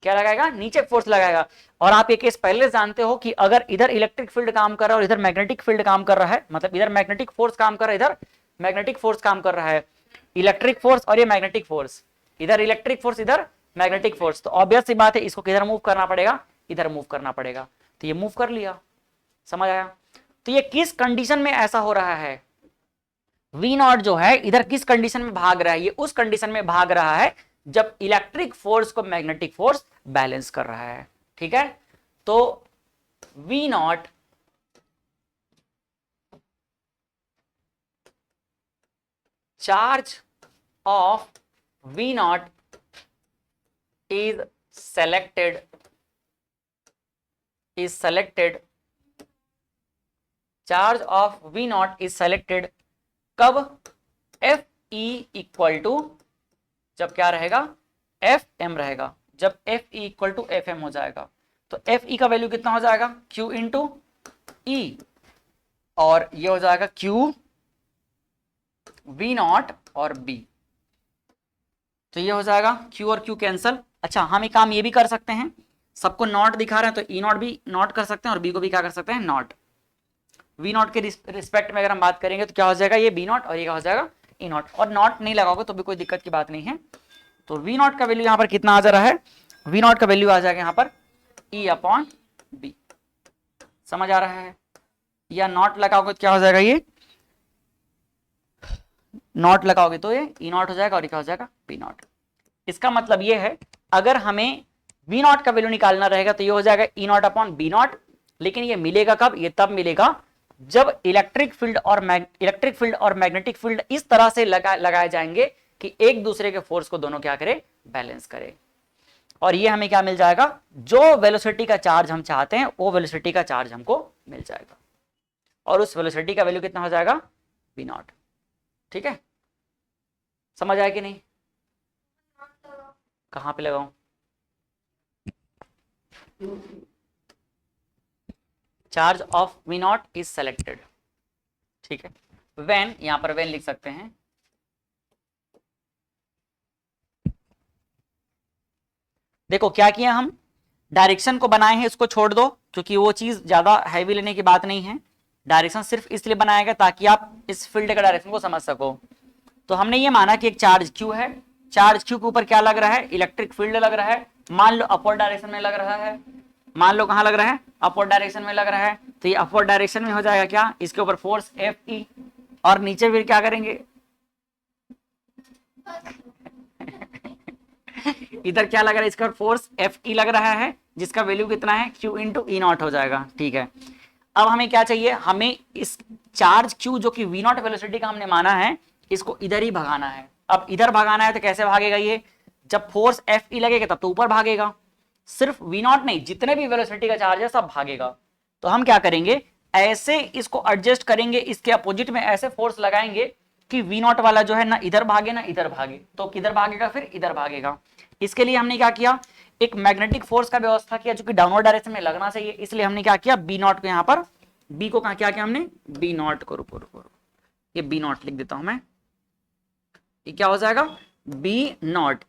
क्या लगाएगा? नीचे फोर्स लगाएगा। और आप ये केस पहले जानते हो कि अगर इधर इलेक्ट्रिक फील्ड काम कर रहा है और इधर मैग्नेटिक फील्ड काम कर रहा है, मतलब इधर मैग्नेटिक फोर्स काम कर रहा है, इधर मैग्नेटिक फोर्स काम कर रहा है, इलेक्ट्रिक फोर्स और ये मैग्नेटिक फोर्स, इधर इलेक्ट्रिक फोर्स इधर मैग्नेटिक फोर्स, तो ऑब्वियस सी बात है इसको किधर मूव करना पड़ेगा? इधर मूव करना पड़ेगा। तो ये मूव कर लिया। समझ आया? तो ये किस कंडीशन में ऐसा हो रहा है? वी नॉट जो है इधर किस कंडीशन में भाग रहा है? ये उस कंडीशन में भाग रहा है जब इलेक्ट्रिक फोर्स को मैग्नेटिक फोर्स बैलेंस कर रहा है, ठीक है। तो V naught charge of V naught is selected charge of V naught is selected कब? F E इक्वल टू, जब क्या रहेगा? F M रहेगा। जब F E equal to F M हो जाएगा तो F E का वैल्यू कितना हो जाएगा? Q इंटू E, और ये हो जाएगा Q V नॉट और B। तो ये हो जाएगा Q और Q कैंसल। अच्छा, हम एक काम ये भी कर सकते हैं, सबको नॉट दिखा रहे हैं तो ई नॉट भी नॉट कर सकते हैं और बी को भी क्या कर सकते हैं? नॉट। वी नॉट के रिस्पेक्ट में अगर हम बात करेंगे तो क्या हो जाएगा? ये बी नॉट और ये क्या हो जाएगा? ई नॉट। और नॉट नहीं लगाओगे तो भी कोई दिक्कत की बात नहीं है। तो वी नॉट का वैल्यू यहाँ पर कितना आ जा रहा है? वी नॉट का वैल्यू आ जाएगा यहाँ पर ई अपॉन बी। समझ आ रहा है? या नॉट लगाओगे तो क्या हो जाएगा? ये नॉट लगाओगे तो ये ई नॉट हो जाएगा और ये क्या हो जाएगा? B naught. इसका मतलब ये है अगर हमें वी नॉट का वैल्यू निकालना रहेगा तो ये हो जाएगा ई नॉट अपॉन बी नॉट। लेकिन ये मिलेगा कब? ये तब मिलेगा जब इलेक्ट्रिक फील्ड और मैग्नेटिक फील्ड इस तरह से लगाए जाएंगे कि एक दूसरे के फोर्स को दोनों क्या करे? बैलेंस करे। और ये हमें क्या मिल जाएगा, जो वेलोसिटी का चार्ज हम चाहते हैं वो वेलोसिटी का चार्ज हमको मिल जाएगा, और उस वेलोसिटी का वैल्यू कितना हो जाएगा, वी नॉट। ठीक है, समझ आया कि नहीं? कहां पे लगाऊं? Charge of V naught is selected. ठीक है, व्हेन, यहां पर व्हेन लिख सकते हैं। देखो क्या किया हम, डायरेक्शन को बनाए हैं, इसको छोड़ दो क्योंकि वो चीज ज्यादा हैवी लेने की बात नहीं है। डायरेक्शन सिर्फ इसलिए बनाया गया ताकि आप इस फील्ड का डायरेक्शन को समझ सको। तो हमने ये माना कि एक चार्ज क्यू है, चार्ज क्यू के ऊपर क्या लग रहा है, इलेक्ट्रिक फील्ड लग रहा है। मान लो अपवर्ड डायरेक्शन में लग रहा है, मान लो कहां लग रहा है, अपवर्ड डायरेक्शन में लग रहा है। तो ये अपवर्ड डायरेक्शन में हो जाएगा क्या, इसके ऊपर फोर्स एफ ई, और नीचे फिर क्या करेंगे इधर क्या लग रहा है, इसका फोर्स एफ ई लग रहा है, जिसका वैल्यू कितना है, क्यू इंटू ई नॉट हो जाएगा। ठीक है, अब हमें क्या चाहिए, हमें इस चार्ज क्यू जो कि वी नॉट वेलोसिटी का हमने माना है, इसको इधर ही भगाना है। अब इधर भगाना है तो कैसे भागेगा ये, जब फोर्स एफ ई लगेगा तब तो ऊपर भागेगा। सिर्फ वी नॉट नहीं, जितने भी वेलोसिटी का चार्ज है सब भागेगा। तो हम क्या करेंगे, ऐसे इसको एडजस्ट करेंगे, इसके अपोजिट में ऐसे फोर्स लगाएंगे कि वी नॉट वाला जो है ना इधर भागे ना इधर भागे, तो किधर भागेगा, फिर इधर भागेगा। इसके लिए हमने क्या किया, एक मैग्नेटिक फोर्स का व्यवस्था किया जो कि डाउनवर्ड डायरेक्शन में लगना चाहिए। इसलिए हमने क्या किया, बी नॉट को यहाँ पर, बी को कहा क्या किया हमने, बी नॉट को, रुको रुको रुको, ये बी नॉट लिख देता हूं मैं, ये क्या हो जाएगा, बी नॉट।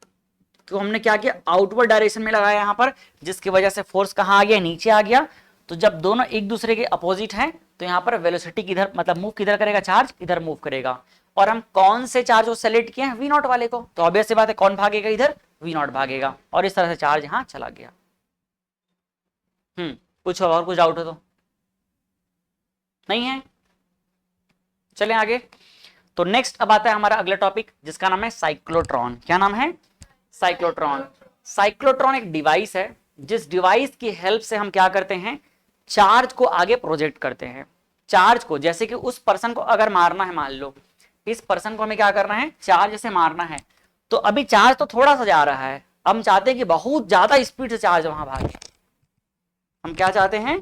तो हमने क्या किया, आउटवर्ड डायरेक्शन में लगाया यहाँ पर, जिसकी वजह से फोर्स कहाँ आ गया, नीचे आ गया। तो जब दोनों एक दूसरे के अपोजिट हैं तो यहाँ पर वेलोसिटी किधर, मतलब मूव किधर करेगा, चार्ज इधर मूव करेगा। और हम कौन से चार्ज को सेलेक्ट किए हैं, वी नॉट वाले को, तो ऑब्वियस सी बात है कौन भागेगा इधर, वी नॉट भागेगा, और इस तरह से चार्ज यहाँ चला गया। कुछ और कुछ डाउट हो तो नहीं है, चलें आगे। तो नेक्स्ट अब आता है हमारा अगला टॉपिक जिसका नाम है साइक्लोट्रॉन। क्या नाम है, साइक्लोट्रॉन। साइक्लोट्रॉन एक डिवाइस है, जिस डिवाइस की हेल्प से हम क्या करते हैं, चार्ज को आगे प्रोजेक्ट करते हैं। चार्ज को, जैसे कि उस पर्सन को अगर मारना है, मान लो इस पर्सन को हमें क्या करना है, चार्ज से मारना है। तो अभी चार्ज तो थोड़ा सा जा रहा है, हम चाहते हैं कि बहुत ज्यादा स्पीड से चार्ज वहां भागे। हम क्या चाहते हैं,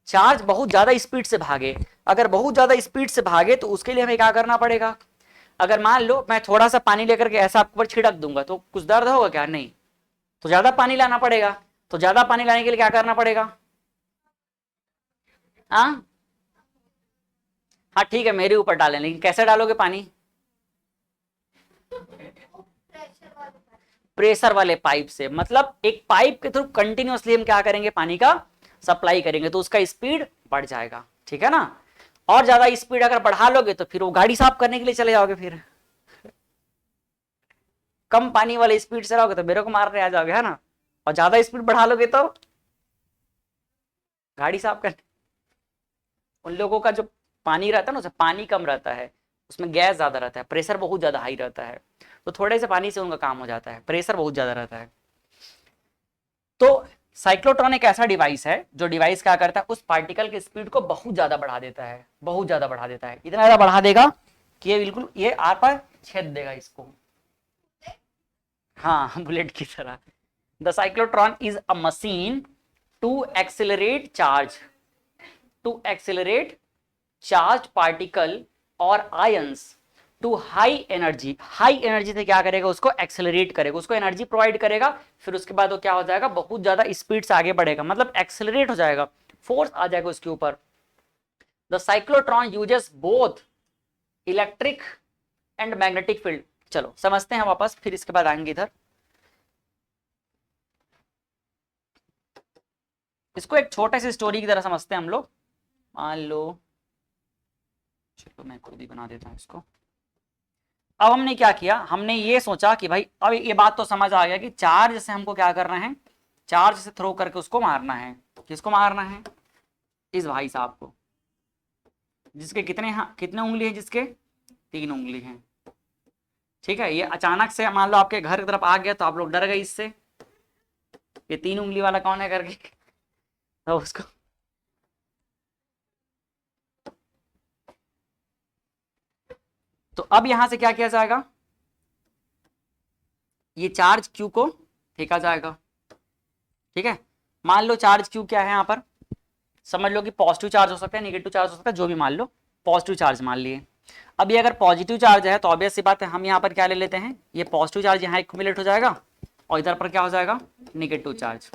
चार्ज बहुत ज्यादा स्पीड से भागे। अगर बहुत ज्यादा स्पीड से भागे तो उसके लिए हमें क्या करना पड़ेगा, अगर मान लो मैं थोड़ा सा पानी लेकर के ऐसा आपके ऊपर छिड़क दूंगा तो कुछ दर्द होगा क्या, नहीं। तो ज्यादा पानी लाना पड़ेगा, तो ज्यादा पानी लाने के लिए क्या करना पड़ेगा, हाँ हाँ ठीक है, मेरे ऊपर डालें, लेकिन कैसे डालोगे पानी, प्रेशर वाले पाइप से। मतलब एक पाइप के थ्रू कंटिन्यूअसली हम क्या करेंगे, पानी का सप्लाई करेंगे, तो उसका स्पीड बढ़ जाएगा। ठीक है ना, और ज्यादा स्पीड अगर बढ़ा लोगे तो फिर वो गाड़ी साफ करने के लिए चले जाओगे, फिर कम पानी वाले स्पीड से रहोगे तो मेरे को मारने आ जाओगे, है ना। और ज्यादा स्पीड बढ़ा लोगे तो गाड़ी साफ करने, उन लोगों का जो पानी रहता है ना, उसमें पानी कम रहता है, उसमें गैस ज्यादा रहता है, प्रेशर बहुत ज्यादा हाई रहता है, तो थोड़े से पानी से उनका काम हो जाता है, प्रेशर बहुत ज्यादा रहता है। तो साइक्लोट्रॉन एक ऐसा डिवाइस है जो डिवाइस क्या करता है, उस पार्टिकल की स्पीड को बहुत ज्यादा बढ़ा देता है, बहुत ज्यादा बढ़ा देता है, इतना ज्यादा बढ़ा देगा कि ये बिल्कुल ये आर पार छेद देगा इसको। हाँ बुलेट की तरह। The cyclotron is a machine to accelerate charge particle और ions to high energy. High energy से क्या करेगा, उसको एक्सेलरेट करेगा, उसको एनर्जी प्रोवाइड करेगा। फिर उसके बाद वो क्या हो जाएगा, बहुत ज्यादा स्पीड से आगे बढ़ेगा, मतलब एक्सेलरेट हो जाएगा, फोर्स आ जाएगा उसके ऊपर। The cyclotron uses both electric and magnetic field. चलो समझते हैं वापस, फिर इसके बाद आएंगे इधर। इसको एक छोटे से स्टोरी की तरह समझते हैं हम लोग। मान लो, चलो मैं खुद ही बना देता हूं इसको। अब हमने क्या किया, हमने ये सोचा कि भाई अब ये बात तो समझ आ गया कि चार्ज से हमको क्या करना है, चार्ज से थ्रो करके उसको मारना है। किसको मारना है, इस भाई साहब को, जिसके कितने उंगली है, जिसके 3 उंगली हैं। ठीक है, ये अचानक से मान लो आपके घर की तरफ आ गया तो आप लोग डर गए इससे, ये 3 उंगली वाला कौन है करके, तो उसको तो अब यहां से क्या किया जाएगा, ये चार्ज क्यू को फेंका जाएगा। ठीक है। मान लो चार्ज क्यू क्या है यहाँ पर, समझ लो कि पॉजिटिव चार्ज हो सकता है, नेगेटिव चार्ज हो सकता है, जो भी मान लो, पॉजिटिव चार्ज मान लिए। अब ये अगर पॉजिटिव चार्ज है तो ऑब्वियस सी बात है हम यहाँ पर क्या ले लेते हैं, ये पॉजिटिव चार्ज यहाँ एक्युमुलेट हो जाएगा और इधर पर क्या हो जाएगा, नेगेटिव चार्ज।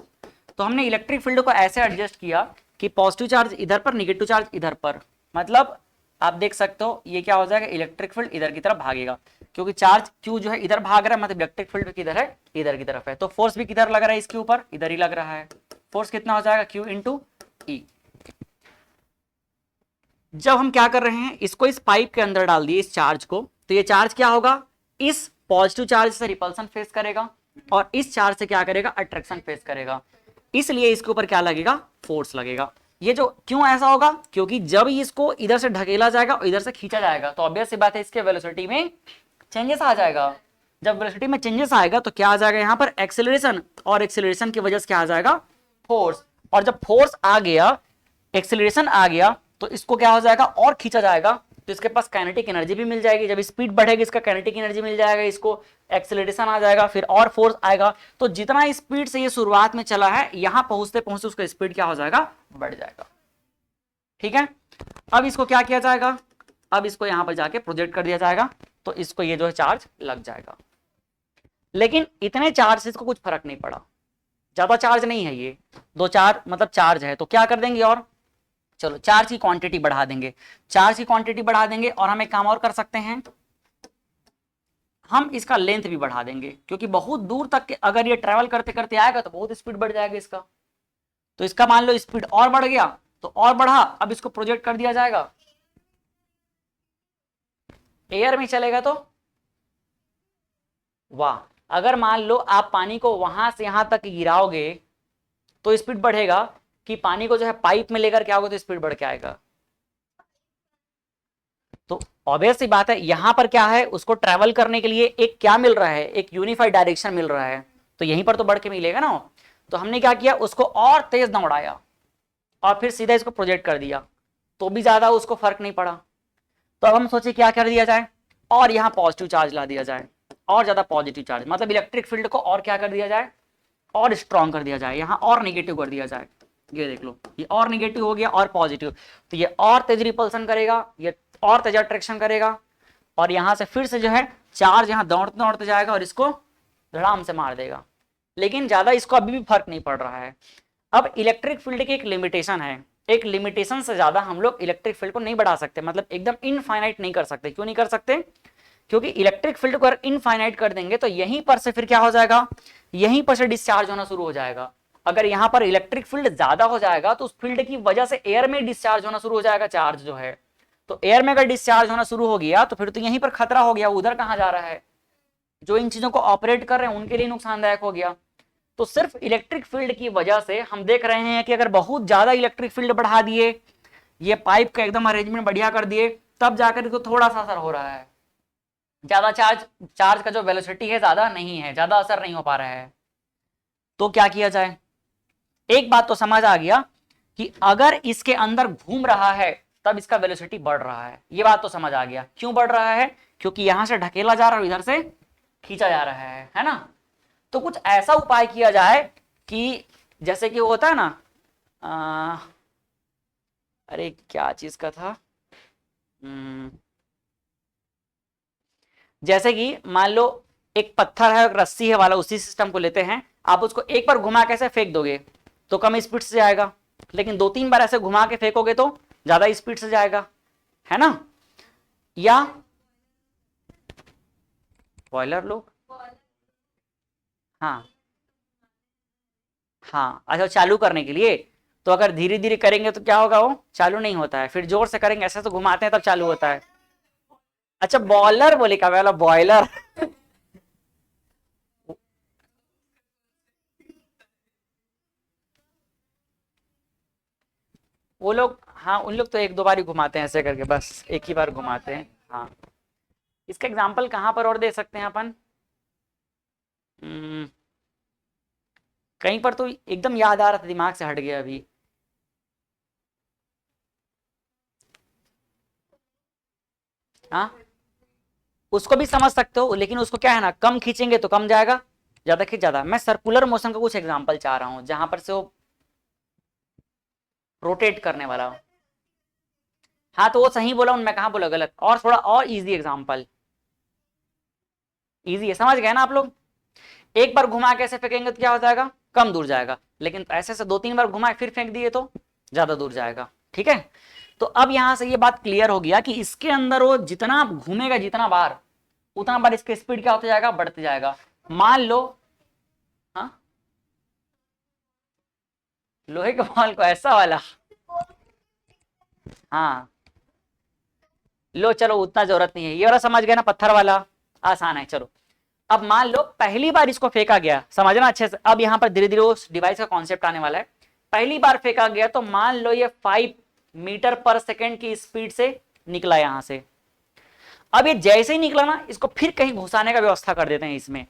तो हमने इलेक्ट्रिक फील्ड को ऐसे एडजस्ट किया कि पॉजिटिव चार्ज इधर पर, नेगेटिव चार्ज इधर पर, मतलब आप देख सकते हो ये क्या हो जाएगा, इलेक्ट्रिक फील्ड इधर की तरफ भागेगा, क्योंकि चार्ज क्यू जो है इधर भाग रहा है, मतलब इलेक्ट्रिक फील्ड किधर है, इधर की तरफ है। तो फोर्स भी किधर लग रहा है, इसके ऊपर इधर ही लग रहा है। फोर्स कितना हो जाएगा, क्यू इंटू ई। जब हम क्या कर रहे हैं, इसको इस पाइप के अंदर डाल दिए इस चार्ज को, तो ये चार्ज क्या होगा, इस पॉजिटिव चार्ज से रिपल्सन फेस करेगा और इस चार्ज से क्या करेगा, अट्रैक्शन फेस करेगा। इसलिए इसके ऊपर क्या लगेगा, फोर्स लगेगा। ये जो क्यों ऐसा होगा, क्योंकि जब इसको इधर से ढकेला जाएगा और इधर से खींचा जाएगा तो ऑब्वियस सी बात है इसके वेलोसिटी में चेंजेस आ जाएगा। जब वेलोसिटी में चेंजेस आएगा तो क्या आ जाएगा यहाँ पर, एक्सेलरेशन, और एक्सेलरेशन की वजह से क्या आ जाएगा, फोर्स। और जब फोर्स आ गया, एक्सेलरेशन आ गया, तो इसको क्या हो जाएगा, और खींचा जाएगा, तो इसके पास काइनेटिक एनर्जी भी मिल जाएगी। जब स्पीड बढ़ेगी इसका काइनेटिक एनर्जी मिल जाएगा, इसको एक्सेलरेशन आ जाएगा, फिर और फोर्स आएगा। तो जितना स्पीड से ये शुरुआत में चला है, यहां पहुंचते पहुंचते उसका स्पीड क्या हो जाएगा, बढ़ जाएगा। ठीक है। अब इसको क्या किया जाएगा, अब इसको यहां पर जाके प्रोजेक्ट कर दिया जाएगा, तो इसको ये जो है चार्ज लग जाएगा। लेकिन इतने चार्ज से इसको कुछ फर्क नहीं पड़ा, ज्यादा चार्ज नहीं है ये, दो चार मतलब चार्ज है, तो क्या कर देंगे, और चलो चार्ज की क्वांटिटी बढ़ा देंगे, चार्ज की क्वांटिटी बढ़ा देंगे। और हम एक काम और कर सकते हैं, हम इसका लेंथ भी बढ़ा देंगे, क्योंकि बहुत दूर तक के अगर ये ट्रेवल करते करते आएगा तो बहुत स्पीड बढ़ जाएगा इसका। तो इसका मान लो स्पीड और बढ़ गया, तो और बढ़ा, अब इसको प्रोजेक्ट कर दिया जाएगा, एयर में चलेगा तो वाह। अगर मान लो आप पानी को वहां से यहां तक गिराओगे तो स्पीड बढ़ेगा, कि पानी को जो है पाइप में लेकर क्या होगा तो स्पीड बढ़ के आएगा। तो ऑब्वियस सी बात है यहां पर क्या है, उसको ट्रेवल करने के लिए एक क्या मिल रहा है, एक यूनिफाइड डायरेक्शन मिल रहा है, तो यहीं पर तो बढ़ के मिलेगा ना। तो हमने क्या किया, उसको और तेज दौड़ाया और फिर सीधा इसको प्रोजेक्ट कर दिया, तो भी ज्यादा उसको फर्क नहीं पड़ा। तो अब हम सोचे क्या कर दिया जाए, और यहाँ पॉजिटिव चार्ज ला दिया जाए, और ज्यादा पॉजिटिव चार्ज, मतलब इलेक्ट्रिक फील्ड को और क्या कर दिया जाए, और स्ट्रॉन्ग कर दिया जाए, यहाँ और नेगेटिव कर दिया जाए। ये देख लो, ये और नेगेटिव हो गया और पॉजिटिव, तो ये और तेज रिपल्सन करेगा, ये और तेज अट्रैक्शन करेगा, और यहां से फिर से जो है चार्ज यहाँ दौड़ते दौड़ते जाएगा और इसको धड़ाम से मार देगा। लेकिन ज्यादा इसको अभी भी फर्क नहीं पड़ रहा है। अब इलेक्ट्रिक फील्ड की एक लिमिटेशन है, एक लिमिटेशन से ज्यादा हम लोग इलेक्ट्रिक फील्ड को नहीं बढ़ा सकते, मतलब एकदम इनफाइनाइट नहीं कर सकते। क्यों नहीं कर सकते, क्योंकि इलेक्ट्रिक फील्ड को अगर इनफाइनाइट कर देंगे तो यहीं पर से फिर क्या हो जाएगा, यहीं पर से डिस्चार्ज होना शुरू हो जाएगा। अगर यहाँ पर इलेक्ट्रिक फील्ड ज्यादा हो जाएगा तो उस फील्ड की वजह से एयर में डिस्चार्ज होना शुरू हो जाएगा चार्ज जो है। तो एयर में अगर डिस्चार्ज होना शुरू हो गया तो फिर तो यहीं पर खतरा हो गया, उधर कहाँ जा रहा है, जो इन चीजों को ऑपरेट कर रहे हैं उनके लिए नुकसानदायक हो गया। तो सिर्फ इलेक्ट्रिक फील्ड की वजह से हम देख रहे हैं कि अगर बहुत ज्यादा इलेक्ट्रिक फील्ड बढ़ा दिए, ये पाइप का एकदम अरेंजमेंट बढ़िया कर दिए, तब जाकर इसको थोड़ा सा असर हो रहा है। ज्यादा चार्ज का जो वेलोसिटी है ज्यादा नहीं है, ज्यादा असर नहीं हो पा रहा है। तो क्या किया जाए, एक बात तो समझ आ गया कि अगर इसके अंदर घूम रहा है तब इसका वेलोसिटी बढ़ रहा है, ये बात तो समझ आ गया। क्यों बढ़ रहा है, क्योंकि यहां से ढकेला जा रहा है, इधर से खींचा जा रहा है ना। तो कुछ ऐसा उपाय किया जाए कि जैसे कि वो होता है ना, अरे क्या चीज का था, जैसे कि मान लो एक पत्थर है, एक रस्सी है वाला, उसी सिस्टम को लेते हैं, आप उसको एक बार घुमा कैसे फेंक दोगे तो कम स्पीड से जाएगा, लेकिन दो तीन बार ऐसे घुमा के फेंकोगे तो ज्यादा स्पीड से जाएगा, है ना। या बॉयलर लोग, हाँ हाँ, अच्छा चालू करने के लिए, तो अगर धीरे धीरे करेंगे तो क्या होगा, वो चालू नहीं होता है, फिर जोर से करेंगे ऐसे तो घुमाते हैं तब चालू होता है। अच्छा बॉयलर बोले, क्या बोला, बॉयलर वो लोग, हाँ उन लोग तो एक दो बार ही घुमाते हैं ऐसे करके, बस एक ही बार घुमाते हैं। हाँ, इसका एग्जाम्पल कहाँ पर और दे सकते हैं अपन, कहीं पर तो एकदम याद आ रहा था, दिमाग से हट गया अभी। हाँ, उसको भी समझ सकते हो, लेकिन उसको क्या है ना, कम खींचेंगे तो कम जाएगा, ज्यादा खींच ज्यादा। मैं सर्कुलर मोशन का कुछ एग्जांपल चाह रहा हूं जहां पर से वो रोटेट करने वाला हो। हाँ तो वो सही बोला, मैं कहाँ बोला गलत? और थोड़ा और इजी एग्जांपल, इजी है, समझ गए ना आप लोग? एक बार घुमा के ऐसे फेंकेंगे तो क्या हो जाएगा, कम दूर जाएगा, लेकिन ऐसे से 2-3 बार घुमाए फिर फेंक दिए तो ज्यादा दूर जाएगा। ठीक है, तो अब यहां से ये बात क्लियर हो गया कि इसके अंदर वो जितना घूमेगा जितना बार, उतना बार इसका स्पीड क्या होता जाएगा, बढ़ते जाएगा। मान लो, हाँ लोहे के बॉल को ऐसा वाला, हाँ लो चलो उतना जरूरत नहीं है, ये वाला समझ गए ना, पत्थर वाला आसान है। चलो अब मान लो पहली बार इसको फेंका गया, समझना अच्छे से, अब यहां पर धीरे धीरे उस डिवाइस का कॉन्सेप्ट आने वाला है। पहली बार फेंका गया तो मान लो ये 5 मीटर पर सेकेंड की स्पीड से निकला यहां से। अब ये जैसे ही निकला ना, इसको फिर कहीं घुसाने का व्यवस्था कर देते हैं इसमें।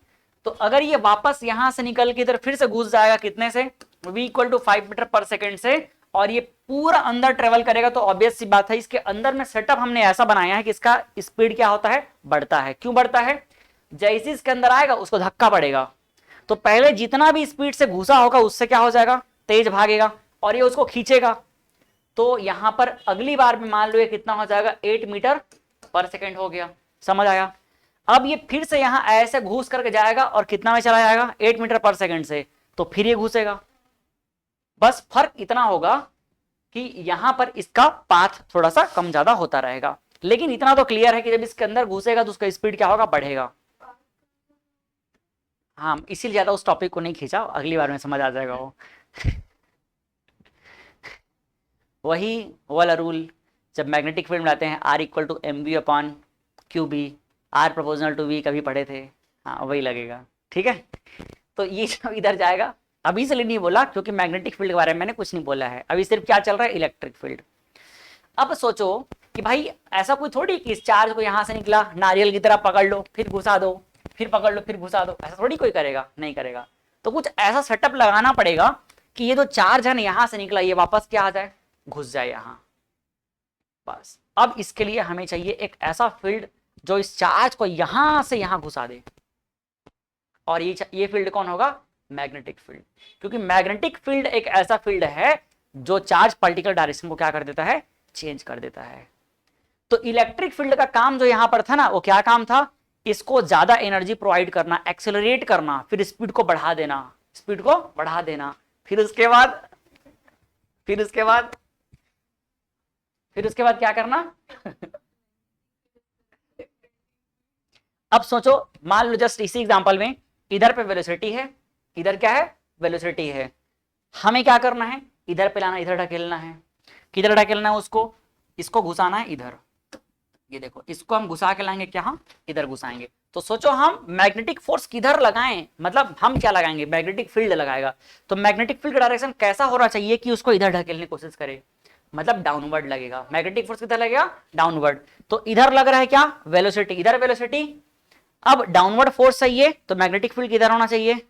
तो अगर ये वापस यहां से निकल के इधर फिर से घुस जाएगा कितने से, v = 5 मीटर पर सेकेंड से, और ये पूरा अंदर ट्रेवल करेगा, तो ऑब्वियस सी बात है इसके अंदर में सेटअप हमने ऐसा बनाया है कि इसका स्पीड क्या होता है, बढ़ता है। क्यों बढ़ता है, जैसे इसके अंदर आएगा उसको धक्का पड़ेगा, तो पहले जितना भी स्पीड से घुसा होगा उससे क्या हो जाएगा, तेज भागेगा, और ये उसको खींचेगा। तो यहां पर अगली बार में मान लो ये कितना हो जाएगा, 8 मीटर पर सेकेंड हो गया। समझ आया? अब ये फिर से यहां ऐसे घुस करके जाएगा और कितना में चला जाएगा, 8 मीटर पर सेकेंड से, तो फिर ये घुसेगा। बस फर्क इतना होगा कि यहां पर इसका पाथ थोड़ा सा कम ज्यादा होता रहेगा, लेकिन इतना तो क्लियर है कि जब इसके अंदर घुसेगा तो उसका स्पीड क्या होगा, बढ़ेगा। हाँ इसीलिए ज्यादा उस टॉपिक को नहीं खींचा, अगली बार में समझ आ जाएगा वो। वही वाला रूल जब मैग्नेटिक फील्ड में लाते हैं, R = mv/qb, R proportional to v, कभी पढ़े थे? हाँ वही लगेगा। ठीक है, तो ये जब इधर जाएगा, अभी इसलिए नहीं बोला क्योंकि मैग्नेटिक फील्ड के बारे में मैंने कुछ नहीं बोला है, अभी सिर्फ क्या चल रहा है, इलेक्ट्रिक फील्ड। अब सोचो कि भाई ऐसा कोई थोड़ी कि इस चार्ज को यहां से निकला नारियल की तरह पकड़ लो फिर घुसा दो, फिर पकड़ लो फिर घुसा दो, ऐसा थोड़ी कोई करेगा, नहीं करेगा। तो कुछ ऐसा सेटअप लगाना पड़ेगा कि ये जो चार्ज है ना यहां से निकला, ये वापस क्या आ जाए, घुस जाए यहां। बस अब इसके लिए हमें चाहिए एक ऐसा फील्ड जो इस चार्ज को यहां से यहां घुसा दे, और ये फील्ड कौन होगा, मैग्नेटिक फील्ड। क्योंकि मैग्नेटिक फील्ड एक ऐसा फील्ड है जो चार्ज पार्टिकल डायरेक्शन को क्या कर देता है, चेंज कर देता है। तो इलेक्ट्रिक फील्ड का काम जो यहां पर था ना, वो क्या काम था, इसको ज्यादा एनर्जी प्रोवाइड करना, एक्सेलरेट करना, फिर स्पीड को बढ़ा देना, स्पीड को बढ़ा देना, फिर उसके बाद क्या करना। अब सोचो, मान लो जस्ट इसी एग्जांपल में इधर पे वेलोसिटी है, इधर क्या है, वेलोसिटी है, हमें क्या करना है, इधर पे लाना, इधर ढकेलना है। किधर ढकेलना है उसको, इसको घुसाना है इधर, ये देखो इसको हम घुसा के लाएंगे, क्या इधर घुसाएंगे। तो सोचो हम मैग्नेटिक फोर्स किधर लगाएं, मतलब हम क्या लगाएंगे, मैग्नेटिक फील्ड लगाएगा। तो मैग्नेटिक फील्ड का डायरेक्शन कैसा होना चाहिए कि उसको इधर ढकेलने की कोशिश करे, मतलब डाउनवर्ड लगेगा। मैग्नेटिक फोर्स किधर लगेगा, डाउनवर्ड। तो इधर लग रहा है क्या, वेलोसिटी, इधर वेलोसिटी। अब डाउनवर्ड फोर्स चाहिए तो मैग्नेटिक फील्ड किधर होना चाहिए,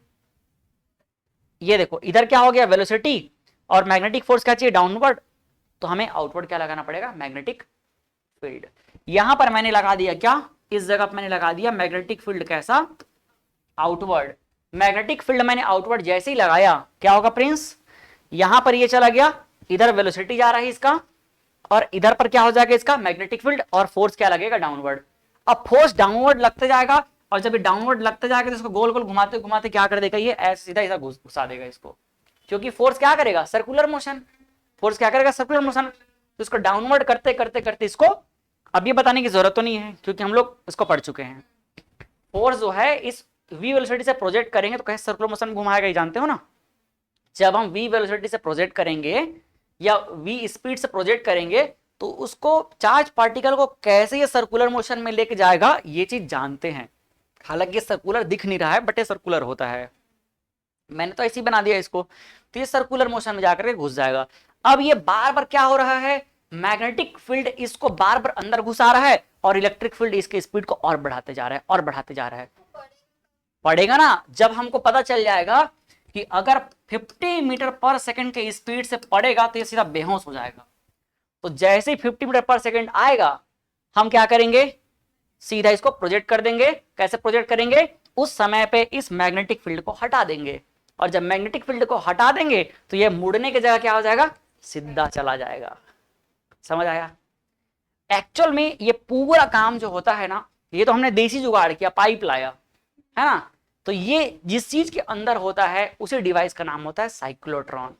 ये देखो इधर क्या हो गया, वेलोसिटी, और मैग्नेटिक फोर्स क्या चाहिए, डाउनवर्ड। तो हमें आउटवर्ड क्या लगाना पड़ेगा, मैग्नेटिक फील्ड। यहां पर मैंने लगा दिया क्या, इस जगह पर मैंने लगा दिया मैग्नेटिक फील्ड, कैसा, आउटवर्ड। मैग्नेटिक फील्ड मैंने आउटवर्ड जैसे ही लगाया, क्या होगा प्रिंस, यहां पर ये चला गया, इधर वेलोसिटी जा रहा है इसका, और इधर पर क्या हो जाएगा इसका, मैग्नेटिक फील्ड, और फोर्स क्या लगेगा, डाउनवर्ड। अब फोर्स डाउनवर्ड लगते जाएगा, और जब ये डाउनवर्ड लगते जाएगा तो इसको गोल गोल घुमाते घुमाते क्या कर देगा, ये ऐसे सीधा ऐसा घुसा देगा इसको, क्योंकि फोर्स क्या करेगा, सर्कुलर मोशन, फोर्स क्या करेगा, सर्कुलर मोशन। तो इसको डाउनवर्ड करते करते करते इसको, अब ये बताने की जरूरत तो नहीं है क्योंकि हम लोग इसको पढ़ चुके हैं। फोर्स जो है इस v वेलोसिटी से प्रोजेक्ट करेंगे तो कैसे सर्कुलर मोशन घुमाएगा, ये जानते हो ना। जब हम v वेलोसिटी से प्रोजेक्ट करेंगे या v स्पीड से प्रोजेक्ट करेंगे तो उसको चार्ज पार्टिकल को कैसे ये सर्कुलर मोशन में लेके जाएगा, ये चीज जानते हैं। हालांकि सर्कुलर दिख नहीं रहा है बट ये सर्कुलर होता है, मैंने तो ऐसे ही बना दिया इसको। तो ये सर्कुलर मोशन में जाकर के घुस जाएगा। अब ये बार बार क्या हो रहा है, मैग्नेटिक फील्ड इसको बार बार अंदर घुसा रहा है, और इलेक्ट्रिक फील्ड इसके स्पीड को और बढ़ाते जा रहा है, और बढ़ाते जा रहा है। पड़ेगा ना, जब हमको पता चल जाएगा कि अगर 50 मीटर पर सेकंड के स्पीड से पड़ेगा तो ये सीधा बेहोश हो जाएगा। तो जैसे ही 50 मीटर पर सेकंड आएगा, हम क्या करेंगे, सीधा इसको प्रोजेक्ट कर देंगे। कैसे प्रोजेक्ट करेंगे, उस समय पे इस मैग्नेटिक फील्ड को हटा देंगे, और जब मैग्नेटिक फील्ड को हटा देंगे तो ये मुड़ने की जगह क्या हो जाएगा, सीधा चला जाएगा। समझ आया? एक्चुअल में ये पूरा काम जो होता है ना, ये तो हमने देसी जुगाड़ किया, पाइप लाया, है ना, तो ये जिस चीज के अंदर होता है उसी डिवाइस का नाम होता है साइक्लोट्रॉन।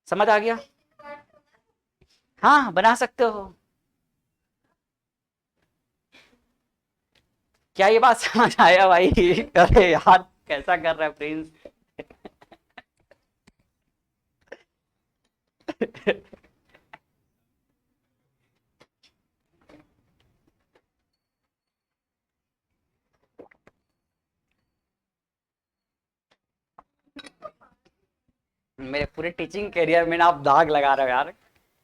समझ आ गया? हाँ, बना सकते हो। क्या ये बात समझ आया भाई? अरे यार कैसा कर रहा है प्रिंस। मेरे पूरे टीचिंग करियर में ना आप दाग लगा रहे हो यार,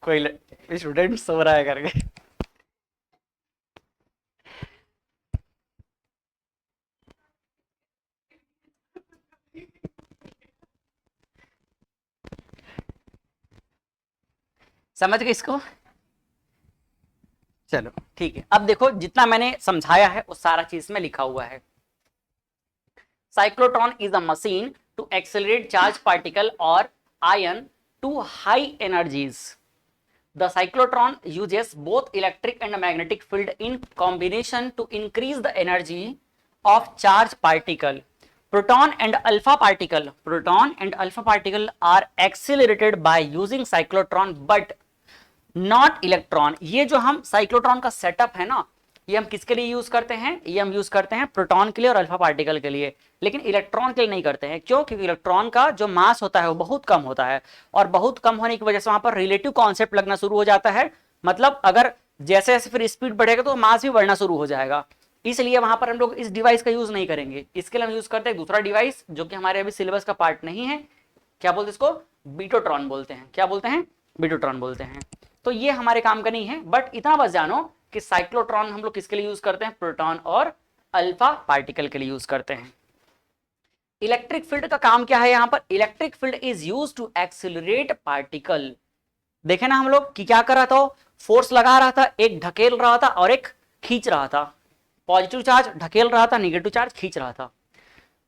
कोई स्टूडेंट सो रहा है करके। समझ गए इसको? चलो ठीक है, अब देखो जितना मैंने समझाया है वो सारा चीज में लिखा हुआ है। Cyclotron is a machine to accelerate charge particle और ion to high energies. The cyclotron uses both electric and magnetic field in combination to increase the energy of charged particle. Proton and alpha particle are accelerated by using cyclotron, but not electron. ये जो हम cyclotron का setup है ना, ये हम किसके लिए यूज करते हैं, ये हम यूज करते हैं प्रोटॉन के लिए और अल्फा पार्टिकल के लिए, लेकिन इलेक्ट्रॉन के लिए नहीं करते हैं। क्यों? क्योंकि इलेक्ट्रॉन का जो मास होता है वो बहुत कम होता है, और बहुत कम होने की वजह से वहां पर रिलेटिव कॉन्सेप्ट लगना शुरू हो जाता है। मतलब अगर जैसे जैसे फिर स्पीड बढ़ेगा तो मास भी बढ़ना शुरू हो जाएगा, इसलिए वहां पर हम लोग इस डिवाइस का यूज नहीं करेंगे। इसके लिए हम यूज करते हैं दूसरा डिवाइस जो कि हमारे अभी सिलेबस का पार्ट नहीं है। क्या बोलते हैं इसको? बीटोट्रॉन बोलते हैं। क्या बोलते हैं? बीटोट्रॉन बोलते हैं। तो ये हमारे काम का नहीं है, बट इतना बस जानो कि साइक्लोट्रॉन हम लोग किसके लिए यूज करते हैं, प्रोटॉन और अल्फा पार्टिकल के लिए यूज करते हैं। इलेक्ट्रिक फील्ड का काम क्या है यहां पर? Electric field is use to accelerate particle. देखे ना हम लोग कि क्या कर रहा था, फोर्स लगा रहा था, एक ढकेल रहा था और एक खींच रहा था। पॉजिटिव चार्ज ढकेल रहा था, निगेटिव चार्ज खींच रहा था,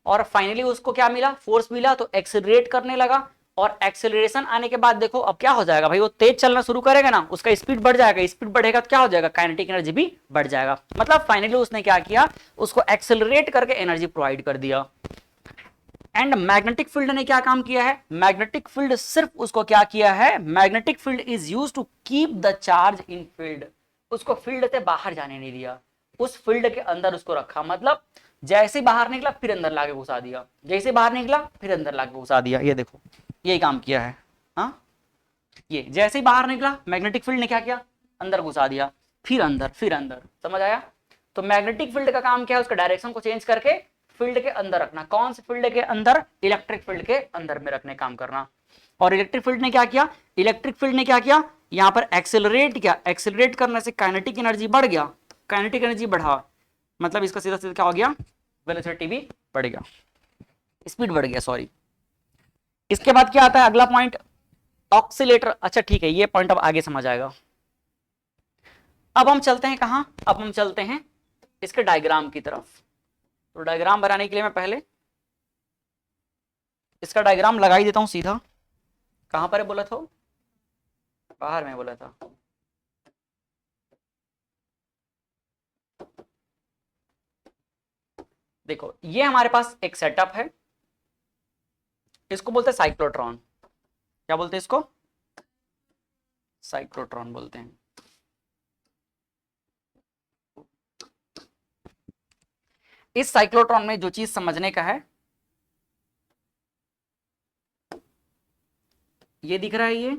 और फाइनली उसको क्या मिला, फोर्स मिला, तो एक्सिलरेट करने लगा। और एक्सेलरेशन आने के बाद देखो अब क्या हो जाएगा भाई, वो तेज चलना शुरू करेगा ना, उसका स्पीड बढ़ जाएगा, स्पीड बढ़ेगा तो क्या हो जाएगा, काइनेटिक एनर्जी भी बढ़ जाएगा। मतलब फाइनली उसने क्या किया, उसको एक्सेलरेट करके एनर्जी प्रोवाइड कर दिया। एंड मैग्नेटिक फील्ड ने क्या काम किया है, मैग्नेटिक फील्ड सिर्फ उसको क्या किया है, magnetic field is use to keep the charge in field. उसको फील्ड से बाहर जाने नहीं दिया, उस फील्ड के अंदर उसको रखा। मतलब जैसे बाहर निकला फिर अंदर लाके घुसा दिया, जैसे बाहर निकला फिर अंदर लाके घुसा दिया। ये देखो यही काम किया है। हाँ, ये जैसे ही बाहर निकला मैग्नेटिक फील्ड ने क्या किया, अंदर घुसा दिया, फिर अंदर फिर अंदर। समझ आया? तो मैग्नेटिक फील्ड का काम क्या है, उसका डायरेक्शन को चेंज करके फील्ड के अंदर रखना। कौन से फील्ड के अंदर? इलेक्ट्रिक फील्ड के अंदर में रखने काम करना। और इलेक्ट्रिक फील्ड ने क्या किया, इलेक्ट्रिक फील्ड ने क्या किया, यहां पर एक्सेलरेट किया। एक्सेलरेट करने से काइनेटिक एनर्जी बढ़ गया, काइनेटिक एनर्जी बढ़ा, मतलब इसका सीधा सीधा क्या हो गया, वेलोसिटी भी बढ़ गया, स्पीड बढ़ गया, सॉरी। इसके बाद क्या आता है अगला पॉइंट, ऑक्सीलेटर। अच्छा ठीक है, ये पॉइंट अब आगे समझ आएगा। अब हम चलते हैं कहां, अब हम चलते हैं इसके डायग्राम की तरफ। तो डायग्राम बनाने के लिए मैं पहले इसका डायग्राम लगा ही देता हूं सीधा। कहां पर है बोला था, बाहर में बोला था। देखो ये हमारे पास एक सेटअप है, इसको बोलते हैं साइक्लोट्रॉन। क्या बोलते हैं इसको, साइक्लोट्रॉन बोलते हैं। इस साइक्लोट्रॉन में जो चीज समझने का है, ये दिख रहा है,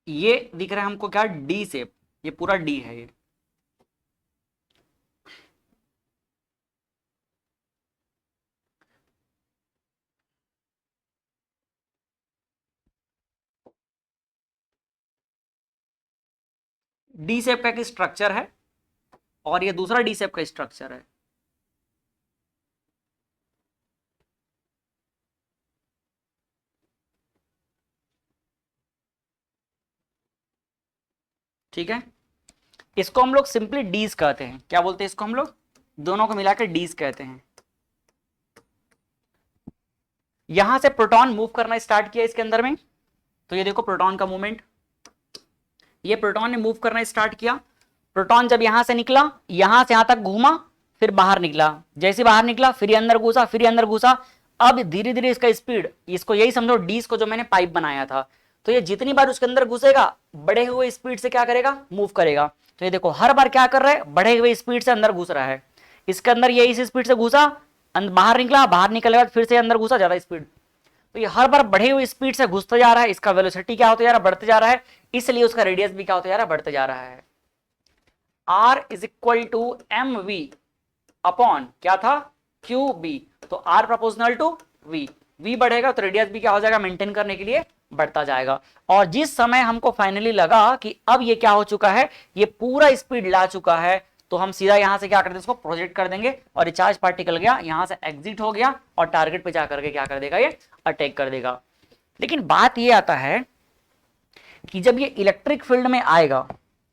ये दिख रहा है हमको क्या, डी शेप, ये पूरा डी है ये। डी शेप का एक स्ट्रक्चर है और ये दूसरा डी शेप का स्ट्रक्चर है। ठीक है, इसको हम लोग सिंपली डीज कहते हैं। क्या बोलते हैं इसको हम लोग? दोनों को मिलाकर डीज कहते हैं। यहां से प्रोटॉन मूव करना स्टार्ट किया इसके अंदर में, तो ये देखो प्रोटॉन का मूवमेंट, ये प्रोटॉन ने मूव करना स्टार्ट किया। प्रोटॉन जब यहां से निकला, यहां से यहां तक घूमा, फिर बाहर निकला, जैसे बाहर निकला फिर ये अंदर घुसा, फिर ये अंदर घुसा। अब धीरे धीरे इसका स्पीड, इसको यही समझो डीज को जो मैंने पाइप बनाया था, तो ये जितनी बार उसके अंदर घुसेगा बढ़े हुए स्पीड से क्या करेगा? मूव करेगा। तो ये देखो हर बार क्या कर रहा है? बढ़े हुए स्पीड से अंदर घुस रहा है। इसके अंदर ये इस स्पीड से घुसा, बाहर निकला, बाहर निकलेगा फिर से अंदर घुसा, ज्यादा स्पीड। तो ये हर बार बढ़े हुए स्पीड से घुसता जा रहा है। इसका वेलोसिटी क्या होता जा रहा है? बढ़ते जा रहा है। इसलिए उसका रेडियस भी क्या होता जा रहा है? बढ़ते जा रहा है। R is equal to M V upon क्या था? Q B. तो R proportional to V, V बढ़ेगा तो रेडियस भी क्या हो जाएगा? मेंटेन करने के लिए बढ़ता जाएगा। और जिस समय हमको फाइनली लगा कि अब ये क्या हो चुका है, ये पूरा स्पीड ला चुका है, तो हम सीधा यहां से क्या करते हैं? इसको प्रोजेक्ट कर देंगे और चार्ज पार्टिकल गया यहां से एग्जिट हो गया और टारगेट पे जा करके क्या कर देगा? ये अटैक कर देगा। लेकिन बात ये आता है कि जब ये इलेक्ट्रिक फील्ड में आएगा,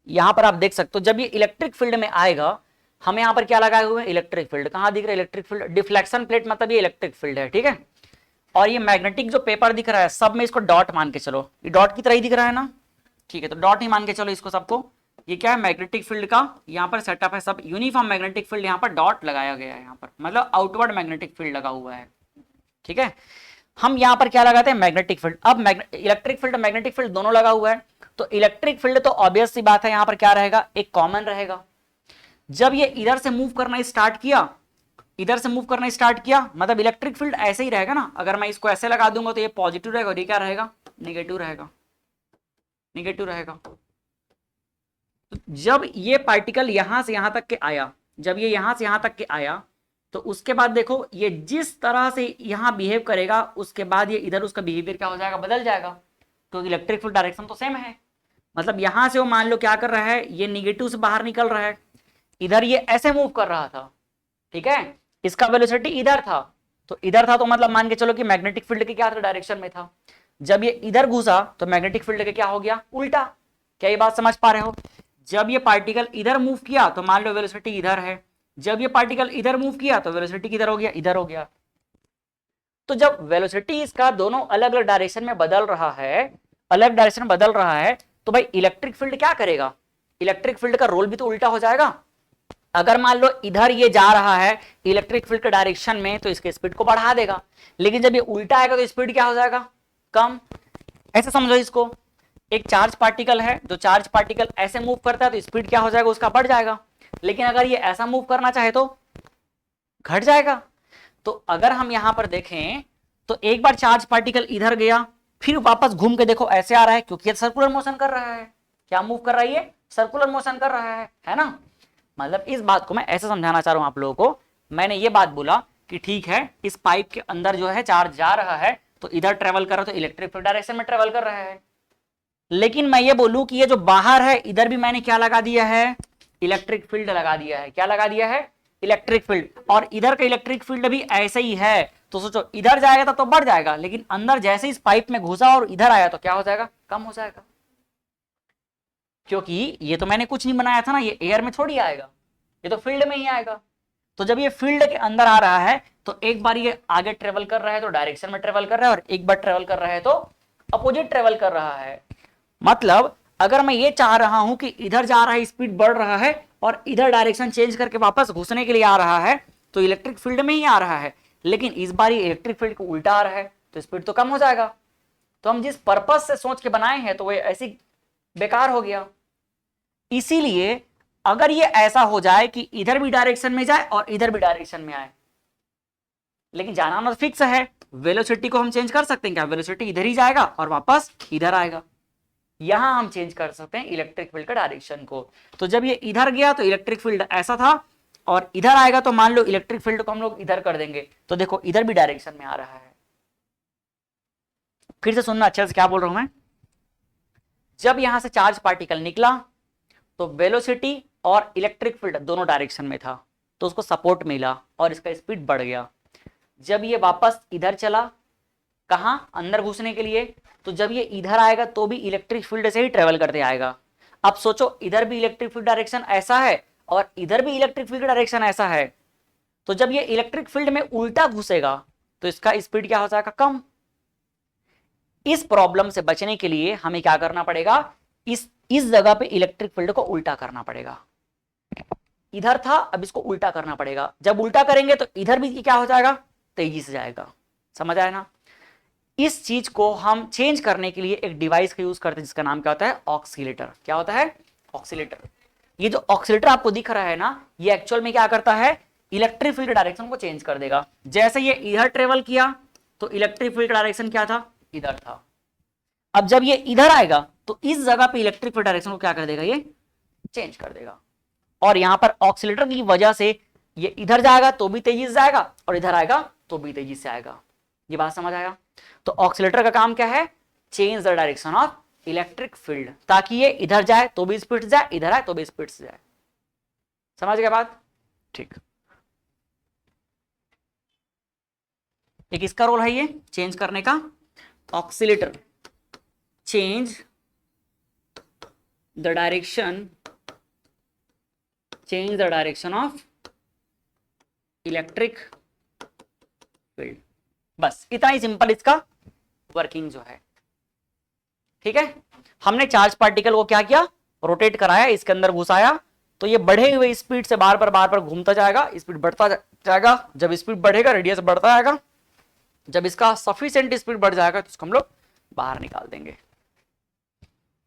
यहां पर आप देख सकते हो, जब ये इलेक्ट्रिक फील्ड में आएगा, हम यहां पर क्या लगाए हुए हैं? Electric field. कहां दिख रहा है इलेक्ट्रिक फील्ड? डिफ्लेक्शन प्लेट, मतलब ये इलेक्ट्रिक फील्ड है, ठीक है। और ये मैग्नेटिक जो पेपर दिख रहा है, सब में इसको डॉट मान के चलो, ये डॉट की तरह ही दिख रहा है ना, ठीक है, तो डॉट ही मान के चलो इसको सबको। ये क्या है? मैग्नेटिक फील्ड का यहाँ पर सेटअप है, सब यूनिफॉर्म मैग्नेटिक फील्ड यहाँ पर डॉट लगाया गया है, यहाँ पर मतलब आउटवर्ड मैग्नेटिक फील्ड लगा हुआ है, ठीक है। हम यहाँ पर क्या लगाते हैं? Magnetic field. अब इलेक्ट्रिक फील्ड मैग्नेटिक फील्ड दोनों लगा हुआ है, तो इलेक्ट्रिक फील्ड तो ऑब्वियस सी बात है यहाँ पर क्या रहेगा? एक कॉमन रहेगा। जब ये इधर से मूव करना स्टार्ट किया, इधर से मूव करना स्टार्ट किया, मतलब इलेक्ट्रिक फील्ड ऐसे ही रहेगा ना। अगर मैं इसको ऐसे लगा दूंगा तो ये पॉजिटिव रहेगा और ये क्या रहेगा? नेगेटिव रहेगा, नेगेटिव रहेगा। तो जब ये पार्टिकल यहां से यहां तक के आया, जब ये यहां से यहां तक के आया, तो उसके बाद देखो ये जिस तरह से यहां बिहेव करेगा, उसके बाद ये इधर उसका बिहेवियर क्या हो जाएगा? बदल जाएगा, क्योंकि इलेक्ट्रिक फील्ड डायरेक्शन तो सेम है। मतलब यहां से वो मान लो क्या कर रहा है? ये निगेटिव से बाहर निकल रहा है, इधर ये ऐसे मूव कर रहा था, ठीक है, इसका वेलोसिटी इधर था, तो इधर था तो मतलब मान के चलो कि मैग्नेटिक फील्ड के क्या था? डायरेक्शन में था। जब ये इधर घुसा तो मैग्नेटिक फील्ड के क्या हो गया? उल्टा। क्या ये बात समझ पा रहे हो? जब ये पार्टिकल इधर मूव किया तो मान लो वेलोसिटी इधर है, जब ये पार्टिकल इधर मूव किया तो वेलोसिटी किधर हो गया? इधर हो गया। तो जब वेलोसिटी इसका दोनों अलग अलग डायरेक्शन में बदल रहा है, अलग डायरेक्शन में बदल रहा है, तो भाई इलेक्ट्रिक फील्ड क्या करेगा? इलेक्ट्रिक फील्ड का रोल भी तो उल्टा हो जाएगा। अगर मान लो इधर ये जा रहा है इलेक्ट्रिक फील्ड के डायरेक्शन में, तो इसके स्पीड को बढ़ा देगा, लेकिन जब ये उल्टा आएगा तो स्पीड क्या हो जाएगा? कम। ऐसे समझो इसको, एक चार्ज पार्टिकल है, जो चार्ज पार्टिकल ऐसे मूव करता है तो स्पीड क्या हो जाएगा? उसका बढ़ जाएगा। लेकिन अगर ये ऐसा मूव करना चाहे तो घट जाएगा। तो अगर हम यहां पर देखें तो एक बार चार्ज पार्टिकल इधर गया, फिर वापस घूम के देखो ऐसे आ रहा है, क्योंकि ये सर्कुलर मोशन कर रहा है। क्या मूव कर रहा है? ये सर्कुलर मोशन कर रहा है ना। मतलब इस बात को मैं ऐसे समझाना चाह रहा हूं आप लोगों को। मैंने ये बात बोला कि ठीक है, इस पाइप के अंदर जो है चार्ज जा रहा है, तो इधर ट्रेवल कर रहा है, तो इलेक्ट्रिक फील्ड डायरेक्शन में ट्रेवल कर रहा है। लेकिन मैं ये बोलूं कि ये जो बाहर है, इधर भी मैंने क्या लगा दिया है? इलेक्ट्रिक फील्ड लगा दिया है। क्या लगा दिया है? Electric field. और इधर का इलेक्ट्रिक फील्ड भी ऐसे ही है, तो सोचो इधर जाएगा तो बढ़ जाएगा, लेकिन अंदर जैसे इस पाइप में घुसा और इधर आया तो क्या हो जाएगा? कम हो जाएगा। क्योंकि ये तो मैंने कुछ नहीं बनाया था ना, ये एयर में थोड़ी आएगा, ये तो फील्ड में ही आएगा। तो जब ये फील्ड के अंदर आ रहा है, तो एक बार ये आगे ट्रेवल कर रहा है तो डायरेक्शन में ट्रेवल कर रहा है, और एक बार ट्रेवल कर रहा है तो अपोजिट ट्रेवल कर रहा है। मतलब अगर मैं ये चाह रहा हूं कि इधर जा रहा है, स्पीड बढ़ रहा है, और इधर डायरेक्शन चेंज करके वापस घुसने के लिए आ रहा है, तो इलेक्ट्रिक फील्ड में ही आ रहा है। लेकिन इस बार ये इलेक्ट्रिक फील्ड को उल्टा आ रहा है, तो स्पीड तो कम हो जाएगा। तो हम जिस पर्पस से सोच के बनाए हैं, तो वो ऐसी बेकार हो गया। इसीलिए अगर ये ऐसा हो जाए कि इधर भी डायरेक्शन में जाए और इधर भी डायरेक्शन में आए, लेकिन जाना ना फिक्स है, वेलोसिटी को हम चेंज कर सकते हैं क्या? वेलोसिटी इधर ही जाएगा और वापस इधर आएगा। यहां हम चेंज कर सकते हैं इलेक्ट्रिक फील्ड का डायरेक्शन को। तो जब ये इधर गया तो इलेक्ट्रिक फील्ड ऐसा था, और इधर आएगा तो मान लो इलेक्ट्रिक फील्ड को हम लोग इधर कर देंगे, तो देखो इधर भी डायरेक्शन में आ रहा है। फिर से सुनना अच्छे से, क्या बोल रहा हूं मैं। जब यहां से चार्ज पार्टिकल निकला तो वेलोसिटी और इलेक्ट्रिक फील्ड दोनों डायरेक्शन में था, तो उसको सपोर्ट मिला और इसका स्पीड बढ़ गया। जब ये वापस इधर चला, कहां? अंदर घुसने के लिए, तो जब ये इधर आएगा तो भी इलेक्ट्रिक फील्ड से ही ट्रेवल करते आएगा। अब सोचो इधर भी इलेक्ट्रिक फील्ड डायरेक्शन ऐसा है और इधर भी इलेक्ट्रिक फील्ड डायरेक्शन ऐसा है, तो जब ये इलेक्ट्रिक फील्ड में उल्टा घुसेगा तो इसका स्पीड क्या हो जाएगा, कम। इस प्रॉब्लम से बचने के लिए हमें क्या करना पड़ेगा, इस जगह पे इलेक्ट्रिक फील्ड को उल्टा करना पड़ेगा। इधर था, अब इसको उल्टा करना पड़ेगा। जब उल्टा करेंगे तो इधर भी क्या हो जाएगा, तेजी से जाएगा। समझ आया ना? इस चीज को हम चेंज करने के लिए एक डिवाइस का यूज करते हैं जिसका नाम क्या होता है, ऑक्सीलेटर। क्या होता है, ऑक्सीलेटर। ये जो ऑक्सीलेटर आपको दिख रहा है ना, ये एक्चुअल में क्या करता है, इलेक्ट्रिक फील्ड डायरेक्शन को चेंज कर देगा। जैसे ये इधर ट्रेवल किया तो इलेक्ट्रिक फील्ड डायरेक्शन क्या था, इधर था। अब जब ये इधर आएगा तो इस जगह पे इलेक्ट्रिक फील्ड डायरेक्शन को क्या कर देगा, ये चेंज कर देगा। और यहां पर ऑक्सीलेटर की वजह से ये इधर जाएगा तो भी तेजी से जाएगा और इधर आएगा तो भी तेजी से आएगा। ये बात समझ आया? तो ऑक्सीलेटर का काम क्या है, change the direction of electric field, ताकि ये इधर जाए तो भी स्पीड से जाए, इधर आए तो भी स्पीड से जाए। समझ गए बात? ठीक। एक इसका रोल है ये चेंज करने का, oscillator change the direction of electric field. बस इतना ही सिंपल इसका वर्किंग जो है। ठीक है, हमने चार्ज पार्टिकल को क्या किया, रोटेट कराया, इसके अंदर घुसाया, तो ये बढ़े हुए स्पीड से बार बार घूमता जाएगा, स्पीड बढ़ता जाएगा। जब स्पीड बढ़ेगा रेडियस बढ़ता जाएगा, जब इसका सफिशिएंट स्पीड बढ़ जाएगा तो इसको हम लोग बाहर निकाल देंगे।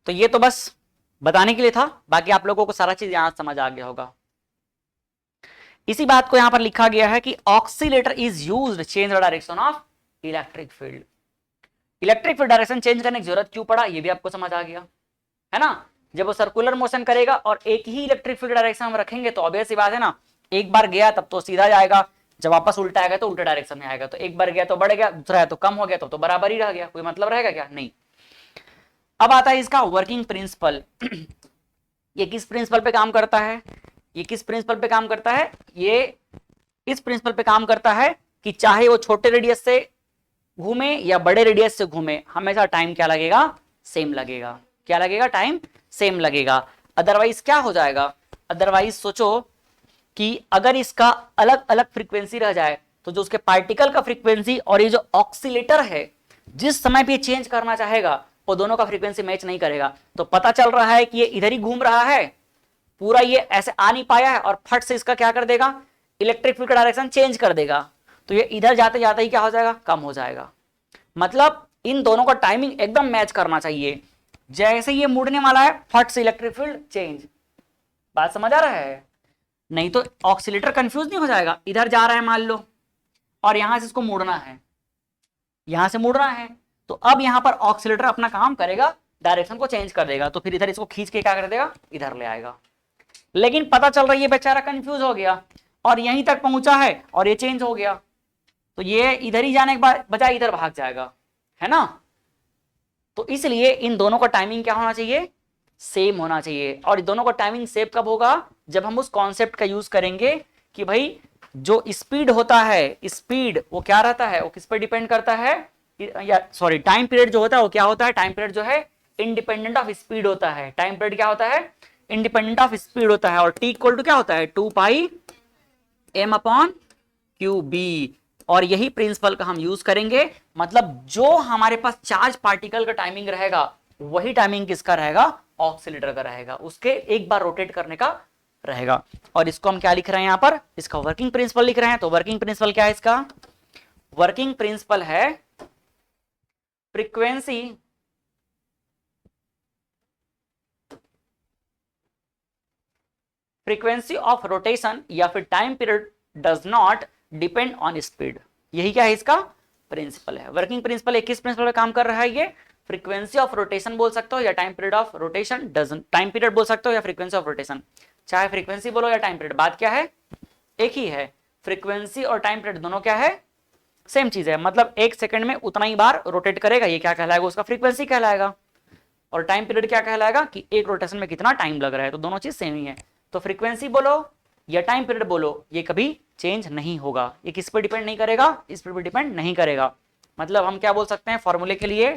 तो ये तो बस बताने के लिए था, बाकी आप लोगों को सारा चीज यहां समझ आ गया होगा। इसी बात को यहां पर लिखा गया है कि oscillator is used change the direction of electric field. Electric field direction change करने की जरूरत क्यों पड़ा, ये भी आपको समझ आ गया है ना। जब वो सर्कुलर मोशन करेगा और एक ही इलेक्ट्रिक फील्ड डायरेक्शन हम रखेंगे तो ऑब्वियस सी बात है ना, एक बार गया तब तो सीधा जाएगा, जब वापस उल्टा आएगा तो उल्टे डायरेक्शन में आएगा। तो एक बार गया तो बढ़ गया, दूसरा है तो कम हो गया, तो बराबर ही रह गया, कोई मतलब रहेगा क्या, नहीं। अब आता है इसका वर्किंग प्रिंसिपल। ये किस प्रिंसिपल पे काम करता है, ये किस प्रिंसिपल पे काम करता है, ये इस प्रिंसिपल पे काम करता है कि चाहे वो छोटे रेडियस से घूमे या बड़े रेडियस से घूमे, हमेशा टाइम क्या लगेगा, सेम लगेगा। क्या लगेगा, टाइम सेम लगेगा। अदरवाइज क्या हो जाएगा, अदरवाइज सोचो कि अगर इसका अलग अलग फ्रीक्वेंसी रह जाए तो जो उसके पार्टिकल का फ्रीक्वेंसी और ये जो ऑक्सीलेटर है जिस समय पे चेंज करना चाहेगा वो दोनों का फ्रीक्वेंसी मैच नहीं करेगा। तो पता चल रहा है कि ये इधर ही घूम रहा है, पूरा ये ऐसे आ नहीं पाया है और फट से इसका क्या कर देगा, इलेक्ट्रिक फील्ड का डायरेक्शन चेंज कर देगा, तो ये इधर जाते जाते ही क्या हो जाएगा, कम हो जाएगा। मतलब इन दोनों का टाइमिंग एकदम मैच करना चाहिए। जैसे ये मुड़ने वाला है फट से इलेक्ट्रिक फील्ड चेंज। बात समझ आ रहा है? नहीं तो ऑक्सीलेटर कंफ्यूज नहीं हो जाएगा। इधर जा रहा है मान लो और यहां से इसको मोड़ना है, यहां से मुड़ना है, तो अब यहां पर ऑक्सीलेटर अपना काम करेगा, डायरेक्शन को चेंज कर देगा, तो फिर इधर इसको खींच के क्या कर देगा, इधर ले आएगा। लेकिन पता चल रहा है ये बेचारा कंफ्यूज हो गया और यहीं तक पहुंचा है और ये चेंज हो गया, तो ये इधर ही जाने के बाद बजाय इधर भाग जाएगा, है ना। तो इसलिए इन दोनों का टाइमिंग क्या होना चाहिए, सेम होना चाहिए। और दोनों का टाइमिंग सेम कब होगा, जब हम उस कॉन्सेप्ट का यूज करेंगे कि भाई जो स्पीड होता है, स्पीड वो क्या रहता है, वो किस पर डिपेंड करता है, या सॉरी टाइम पीरियड जो होता है वो क्या होता है, टाइम पीरियड जो है इंडिपेंडेंट ऑफ स्पीड होता है। टाइम पीरियड क्या होता है, इंडिपेंडेंट ऑफ स्पीड होता है। और टी इक्वल टू क्या होता है, 2 pi m upon Q B. और यही प्रिंसिपल का हम यूज करेंगे। मतलब जो हमारे पास चार्ज पार्टिकल का टाइमिंग रहेगा वही टाइमिंग किसका रहेगा, ऑक्सीलेटर का रहेगा, उसके एक बार रोटेट करने का रहेगा। और इसको हम क्या लिख रहे हैं यहां पर, इसका वर्किंग प्रिंसिपल लिख रहे हैं। तो वर्किंग प्रिंसिपल क्या है इसका, वर्किंग प्रिंसिपल है फ्रीक्वेंसी ऑफ रोटेशन या फिर time period does not depend on speed. यही क्या है इसका प्रिंसिपल है। वर्किंग प्रिंसिपल किस प्रिंसिपल पे काम कर रहा है, ये फ्रीक्वेंसी ऑफ रोटेशन बोल सकते हो या टाइम पीरियड ऑफ रोटेशन, डजन टाइम पीरियड बोल सकते हो या फ्रीक्वेंसी ऑफ रोटेशन, चाहे फ्रीक्वेंसी बोलो या टाइम पीरियड, बात क्या है एक ही है। फ्रीक्वेंसी और टाइम पीरियड दोनों क्या है, सेम चीज है। मतलब एक सेकंड में उतना ही बार रोटेट करेगा, ये क्या कहलाएगा, उसका फ्रीक्वेंसी कहलाएगा। और टाइम पीरियड क्या कहलाएगा कि एक रोटेशन में कितना टाइम लग रहा है, तो दोनों चीज सेम ही है। तो फ्रीक्वेंसी बोलो या टाइम पीरियड बोलो, ये कभी चेंज नहीं होगा। ये किस पर डिपेंड नहीं करेगा, इस पर डिपेंड नहीं करेगा। मतलब हम क्या बोल सकते हैं फॉर्मूले के लिए,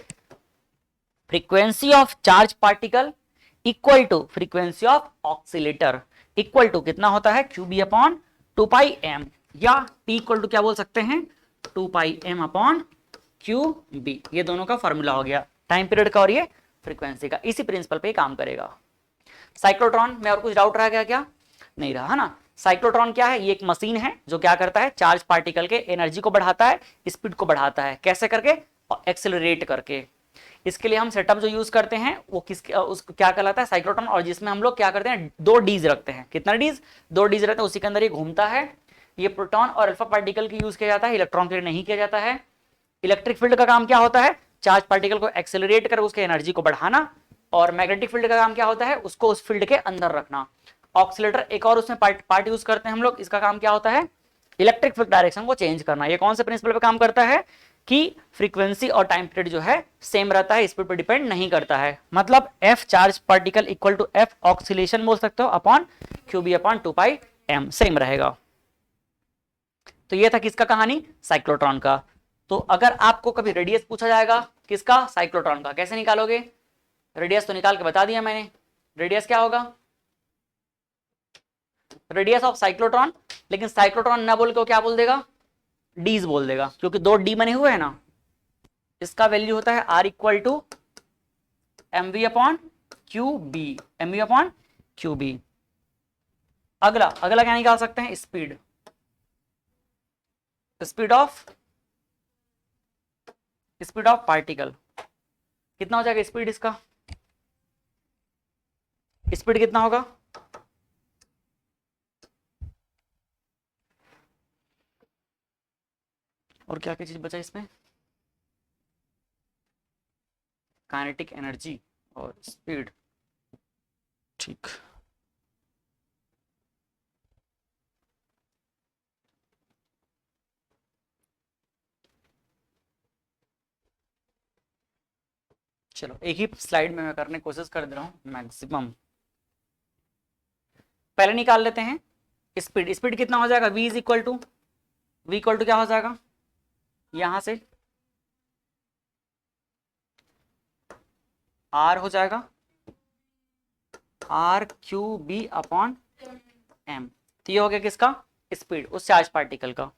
frequency of charge particle equal to frequency of oscillator equal to कितना होता है क्यू बी अपॉन 2πm, या T इक्वल टू क्या बोल सकते हैं 2πm अपॉन क्यू बी। ये दोनों का फॉर्मूला हो गया टाइम पीरियड का और ये फ्रीक्वेंसी का। इसी प्रिंसिपल पे काम करेगा। साइक्लोट्रॉन में और कुछ डाउट रह गया क्या? नहीं रहा है ना। साइक्लोट्रॉन क्या है? ये एक मशीन है जो क्या करता है, चार्ज पार्टिकल के एनर्जी को बढ़ाता है, स्पीड को बढ़ाता है। कैसे करके? एक्सेलरेट करके। इसके लिए हम सेटअप जो यूज करते हैं वो उसको क्या कहलाता है, साइक्लोट्रॉन। और जिसमें हम लोग क्या करते हैं, 2 डीज रखते हैं। कितना डीज? 2 डीज रखते हैं, उसी के अंदर ये घूमता है। ये प्रोटॉन और अल्फा पार्टिकल की यूज किया जाता है, इलेक्ट्रॉन के लिए नहीं किया जाता है। इलेक्ट्रिक फील्ड का काम क्या होता है? चार्ज पार्टिकल को एक्सेलरेट कर उसके एनर्जी को बढ़ाना। और मैग्नेटिक फील्ड का काम क्या होता है? उसको उस फील्ड के अंदर रखना। ऑक्सीलेटर एक और उसमें पार्ट यूज करते हैं हम लोग। इसका काम क्या होता है? इलेक्ट्रिक फील्ड डायरेक्शन को चेंज करना। ये कौन से प्रिंसिपल पे काम करता है कि फ्रीक्वेंसी और टाइम पीरियड जो है सेम रहता है, स्पीड पे डिपेंड नहीं करता है। मतलब F charge particle equal to F oscillation बोल सकते हो upon QB upon 2πm, same रहेगा। तो ये था किसका कहानी? साइक्लोट्रॉन का। तो अगर आपको कभी रेडियस पूछा जाएगा किसका? साइक्लोट्रॉन का। कैसे निकालोगे? रेडियस तो निकाल के बता दिया मैंने। रेडियस क्या होगा? Radius of cyclotron. लेकिन साइक्लोट्रॉन ना बोल के वो क्या बोल देगा? डीज बोल देगा, क्योंकि 2 डी बने हुए हैं ना। इसका वैल्यू होता है R equal to mv upon Q B, mv upon Q B. अगला क्या निकाल सकते हैं? स्पीड। स्पीड ऑफ पार्टिकल कितना हो जाएगा? स्पीड इसका स्पीड कितना होगा? और क्या क्या चीज बचा इसमें? काइनेटिक एनर्जी और स्पीड। ठीक, चलो एक ही स्लाइड में मैं करने की कोशिश कर दे रहा हूं मैक्सिमम। पहले निकाल लेते हैं स्पीड। स्पीड कितना हो जाएगा? v इक्वल टू क्या हो जाएगा? यहां से R हो जाएगा RQB अपॉन m। तो ये हो गया किसका? स्पीड उस चार्ज पार्टिकल का।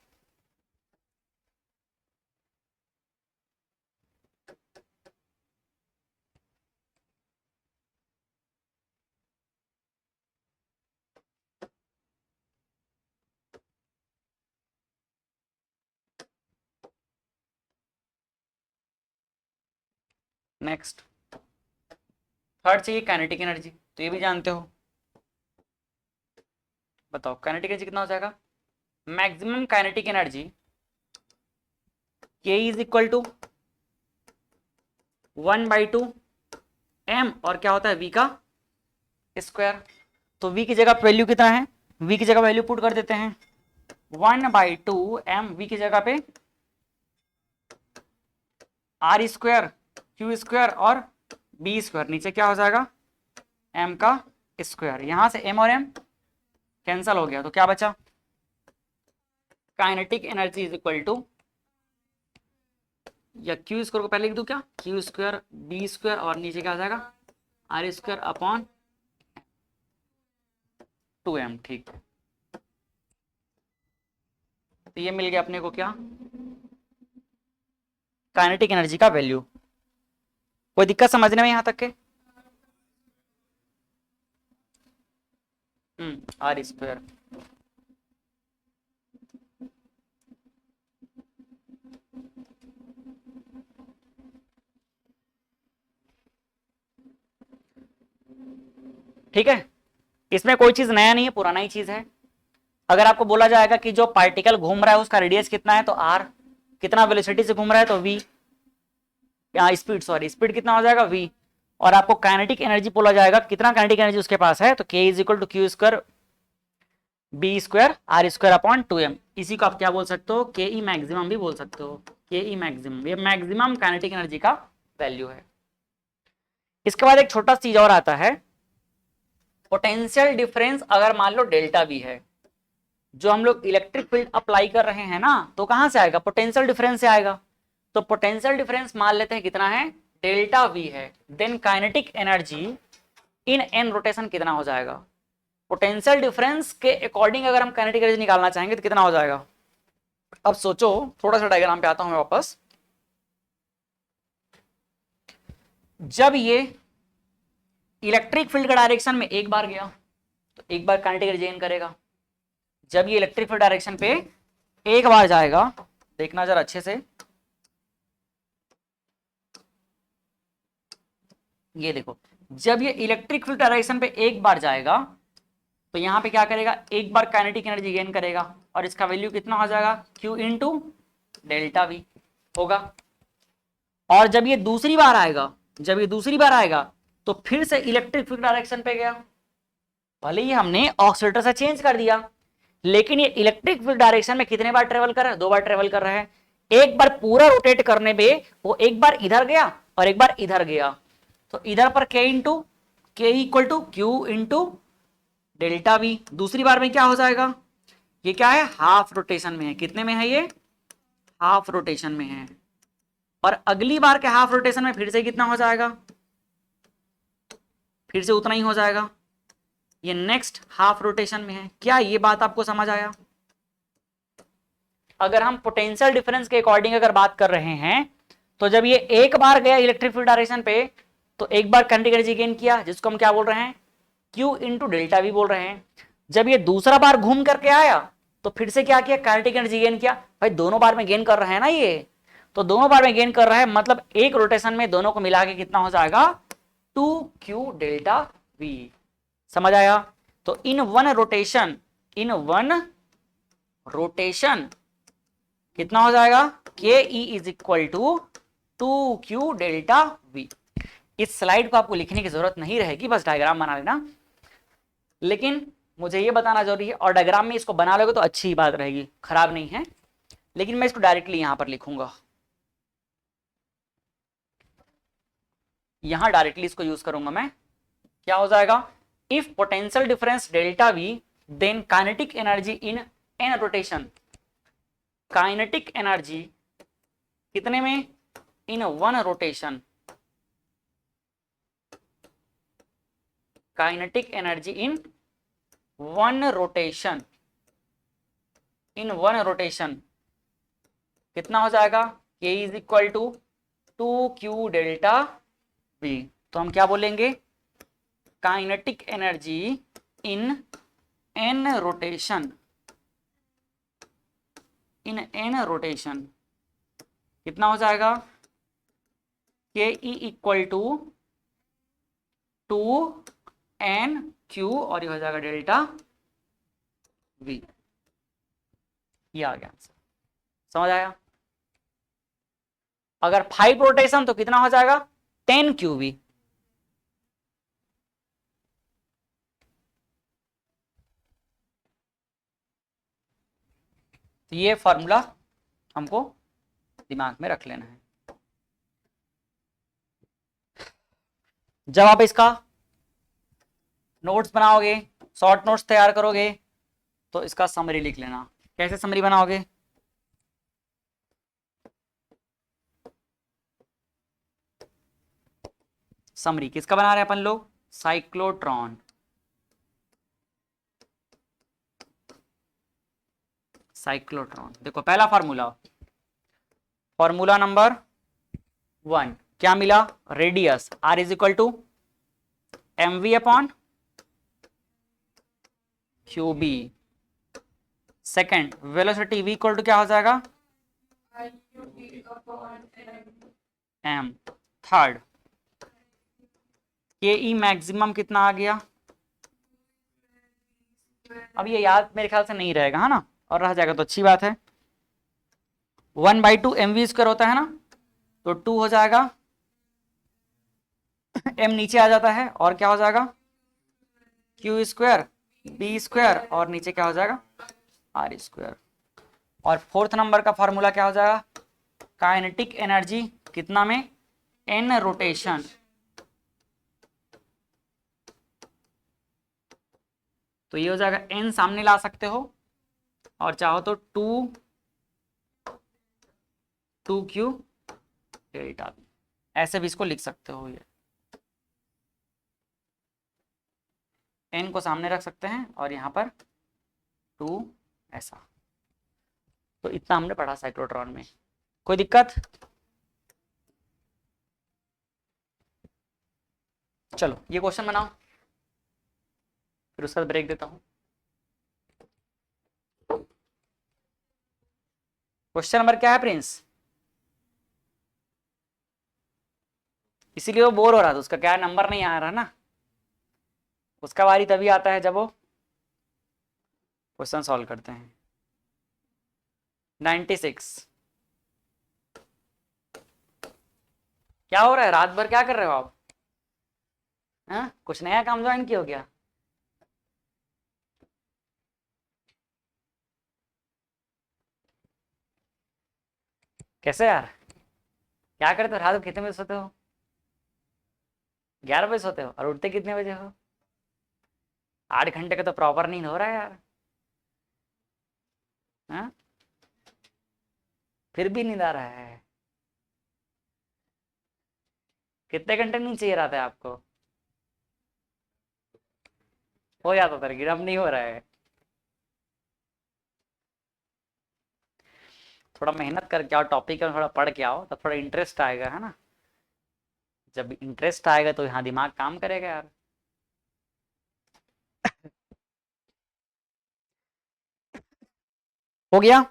नेक्स्ट थर्ड चाहिए काइनेटिक एनर्जी। तो ये भी जानते हो। बताओ काइनेटिक एनर्जी कितना हो जाएगा? Maximum kinetic energy K is equal to 1/2 m, और क्या होता है? V का स्क्वायर। तो V की जगह वैल्यू कितना है? V की जगह वैल्यू पुट कर देते हैं 1/2 m। V की जगह पे R स्क्वायर, Q स्क्वायर और B स्क्वायर। नीचे क्या हो जाएगा? m का स्क्वायर। यहां से m और m कैंसल हो गया, तो क्या बचा? Kinetic energy is equal to, या Q स्क्वायर को पहले लिख दूं क्या? Q स्क्वायर B स्क्वायर और नीचे क्या हो जाएगा? R square upon 2m। ठीक है, तो ये मिल गया अपने को क्या? काइनेटिक एनर्जी का वैल्यू। कोई दिक्कत समझने में यहां तक के? R square. ठीक है, इसमें कोई चीज नया नहीं है, पुराना ही चीज है। अगर आपको बोला जाएगा कि जो पार्टिकल घूम रहा है उसका रेडियस कितना है, तो r। कितना वेलोसिटी से घूम रहा है, तो v। स्पीड कितना हो जाएगा? v। और आपको काइनेटिक एनर्जी बोला जाएगा, कितना काइनेटिक एनर्जी उसके पास है, तो k is equal to Q square B square R square upon 2m। इसी को आप क्या बोल सकते हो? के ई मैक्सिमम भी बोल सकते हो। के ई मैक्सिमम, ये मैक्सिमम काइनेटिक एनर्जी का वैल्यू है। इसके बाद एक छोटा चीज और आता है, पोटेंशियल डिफरेंस। अगर मान लो डेल्टा वी है, जो हम लोग इलेक्ट्रिक फील्ड अप्लाई कर रहे हैं ना, तो कहां से आएगा? पोटेंशियल डिफरेंस से आएगा। तो पोटेंशियल डिफरेंस मान लेते हैं कितना है? डेल्टा वी है। Then kinetic energy in N rotation कितना हो जाएगा? पोटेंशियल डिफरेंस के अकॉर्डिंग अगर हम काइनेटिक एनर्जी निकालना चाहेंगे तो कितना हो जाएगा? अब सोचो, थोड़ा सा डायग्राम पे आता हूं मैं वापस। जब ये इलेक्ट्रिक फील्ड का डायरेक्शन में एक बार गया तो एक बार काइनेटिक एनर्जी गेन करेगा। जब ये इलेक्ट्रिक फील्ड डायरेक्शन पे एक बार जाएगा, देखना जरा अच्छे से, ये देखो, जब ये इलेक्ट्रिक फील्ड डायरेक्शन पे एक बार जाएगा तो यहां पे क्या करेगा? एक बार काइनेटिक एनर्जी गेन करेगा और इसका वैल्यू कितना हो जाएगा? Q इंटू डेल्टा वी होगा। और जब ये दूसरी बार आएगा, जब ये दूसरी बार आएगा तो फिर से इलेक्ट्रिक फील्ड डायरेक्शन पे गया, भले ही हमने ऑक्सीलेटर से चेंज कर दिया, लेकिन ये इलेक्ट्रिक फील्ड डायरेक्शन में कितने बार ट्रेवल कर रहा है? 2 बार ट्रेवल कर रहा है। एक बार पूरा रोटेट करने पे वो एक बार इधर गया और एक बार इधर गया, तो इधर पर K into K equal to Q into delta V. दूसरी बार में क्या हो जाएगा? ये क्या है? हाफ रोटेशन में है। कितने में है ये? हाफ रोटेशन में है। और अगली बार के हाफ रोटेशन में फिर से कितना हो जाएगा? फिर से उतना ही हो जाएगा। ये नेक्स्ट हाफ रोटेशन में है। क्या ये बात आपको समझ आया? अगर हम पोटेंशियल डिफरेंस के अकॉर्डिंग अगर बात कर रहे हैं तो जब ये एक बार गया इलेक्ट्रिक फील्ड डायरेक्शन पे तो एक बार काइनेटिक एनर्जी गेन किया, जिसको हम क्या बोल रहे हैं? Q इंटू डेल्टा वी बोल रहे हैं। जब ये दूसरा बार घूम करके आया तो फिर से क्या किया? काइनेटिक एनर्जी गेन किया। भाई दोनों बार में गेन कर रहे हैं ना ये, तो दोनों बार में गेन कर रहा है, मतलब एक रोटेशन में दोनों को मिला के कितना हो जाएगा? 2Q delta we. समझ आया? तो इन वन रोटेशन कितना हो जाएगा? K E is equal to 2Q delta V. इस स्लाइड को आपको लिखने की जरूरत नहीं रहेगी, बस डायग्राम बना लेना, लेकिन मुझे ये बताना जरूरी है। और डायग्राम में इसको बना लोगे तो अच्छी बात रहेगी, खराब नहीं है, लेकिन मैं इसको डायरेक्टली यहां पर लिखूंगा, यहां डायरेक्टली इसको यूज करूंगा मैं। क्या हो जाएगा? If potential difference delta V then kinetic energy in N rotation. Kinetic energy कितने में? In one rotation. Kinetic energy in one rotation, in one rotation कितना हो जाएगा? K is equal to 2Q delta V। तो हम क्या बोलेंगे? Kinetic energy in N rotation, in N rotation कितना हो जाएगा? Ke इक्वल टू 2NQ और ये हो जाएगा डेल्टा V। ये आ गया आंसर। समझ आया? अगर 5 रोटेशन तो कितना हो जाएगा? 10QV। तो ये फॉर्मूला हमको दिमाग में रख लेना है। जब आप इसका नोट्स बनाओगे, शॉर्ट नोट्स तैयार करोगे, तो इसका समरी लिख लेना। कैसे समरी बनाओगे? समरी किसका बना रहे हैं अपन लोग? साइक्लोट्रॉन। साइक्लोट्रॉन। देखो पहला फार्मूला, फॉर्मूला नंबर 1 क्या मिला? Radius R is equal to mv अपॉन QB। Second velocity V equal to क्या हो जाएगा? IUD upon M। Third KE maximum कितना आ गया? अब ये याद मेरे ख्याल से नहीं रहेगा, है ना, और रह जाएगा तो अच्छी बात है। 1/2 mv स्क्वायर होता है ना, तो 2 हो जाएगा, m नीचे आ जाता है और क्या हो जाएगा? Q स्क्वायर B स्क्वायर और नीचे क्या हो जाएगा? R square. और फोर्थ नंबर का फॉर्मूला क्या हो जाएगा? काइनेटिक एनर्जी कितना में? n rotation. तो ये हो जाएगा n सामने ला सकते हो और चाहो तो 2Q डेल्टा, ऐसे भी इसको लिख सकते हो। ये n को सामने रख सकते हैं और यहाँ पर 2 ऐसा। तो इतना हमने पढ़ा साइक्लोट्रॉन में। कोई दिक्कत? चलो ये क्वेश्चन बनाओ, फिर उसका ब्रेक देता हूं। क्वेश्चन नंबर क्या है प्रिंस? इसीलिए वो बोर हो रहा था, उसका क्या नंबर नहीं आ रहा ना। उसका बारी तभी आता है जब वो क्वेश्चन सॉल्व करते हैं। 96। क्या हो रहा है? रात भर क्या कर रहे हो आप? हाँ, कुछ नया काम ज्वाइन किया हो क्या? कैसे यार, क्या करते हो? रात को कितने बजे सोते हो? 11 बजे सोते हो और उठते कितने बजे हो? 8 घंटे का तो प्रॉपर नींद हो रहा है यार। हाँ, फिर भी नींद आ रहा है। कितने घंटे नींद चाहिए रहता है आपको? हो जाता था लेकिन अब नहीं हो रहा है। थोड़ा मेहनत करके आओ, टॉपिक में थोड़ा पढ़ के आओ, तब थोड़ा इंटरेस्ट आएगा, है ना। जब इंटरेस्ट आएगा तो यहाँ दिमाग काम करेगा यार। हो गया?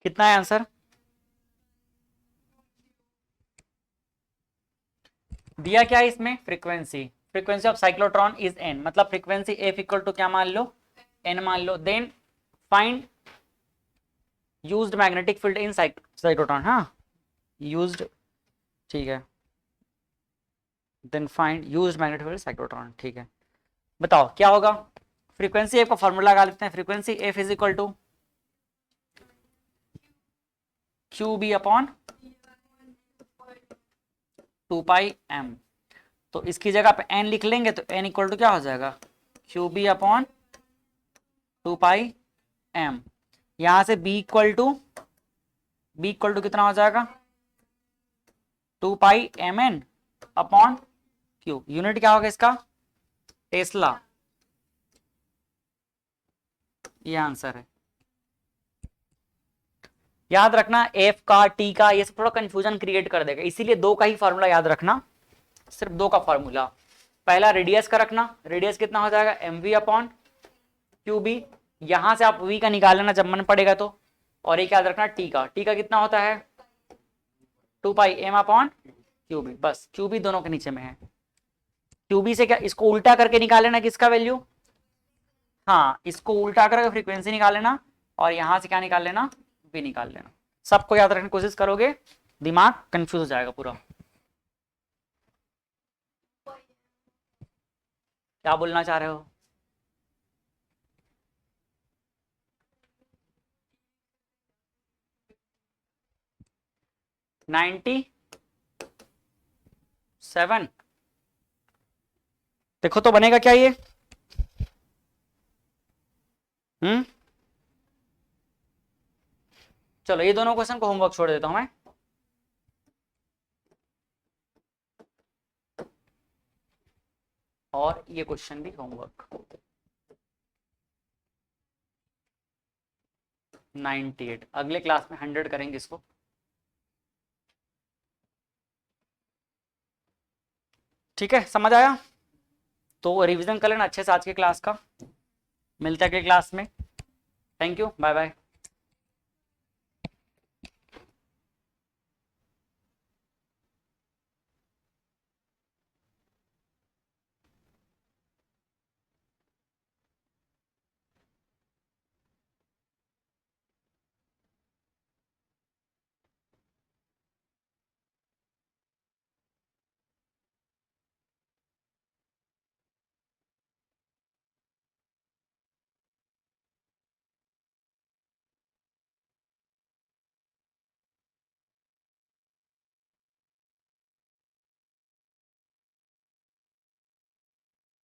कितना है आंसर? दिया क्या है इसमें? Frequency. Frequency of cyclotron is n, मतलब फ्रीक्वेंसी f इक्वल टू क्या मान लो? n मान लो। Then find used magnetic field in cyclotron. हाँ, यूज्ड, ठीक है। Then find used magnetic field cyclotron, ठीक है। बताओ क्या होगा? फ्रीक्वेंसी एफ का फॉर्मूला लगा लेते हैं। Frequency F is equal to Q B upon 2πm। तो इसकी जगह पे n लिख लेंगे तो n इक्वल टू क्या हो जाएगा? Q B upon 2πm। यहां से b इक्वल टू कितना हो जाएगा? 2πmn upon Q. यूनिट क्या होगा इसका? टेस्ला। ये आंसर है। याद रखना एफ का, टी का, ये सब थोड़ा कंफ्यूजन क्रिएट कर देगा, इसीलिए दो का ही फॉर्मूला याद रखना। सिर्फ दो का फॉर्मूला। पहला रेडियस का रखना, रेडियस कितना हो जाएगा? M V upon Q B. यहां से आप वी का निकाल लेना जब मन पड़ेगा तो। और एक याद रखना टी का, टी का कितना होता है? 2πm upon Q B. बस क्यू बी दोनों के नीचे में है। क्यू बी से क्या, इसको उल्टा करके निकाल लेना, किसका वैल्यू? हाँ, इसको उल्टा करके फ्रीक्वेंसी निकाल लेना और यहां से क्या निकाल लेना? भी निकाल लेना। सबको याद रखने की कोशिश करोगे, दिमाग कंफ्यूज हो जाएगा पूरा। क्या बोलना चाह रहे हो? नाइन्टी 7। देखो तो बनेगा क्या ये? चलो ये दोनों क्वेश्चन को होमवर्क छोड़ देता हूं मैं। और ये क्वेश्चन भी होमवर्क। 98, अगले क्लास में 100 करेंगे इसको। ठीक है, समझ आया? तो रिवीजन कर लेना अच्छे से आज के क्लास का। मिलते हैं अगले क्लास में। Thank you, bye bye.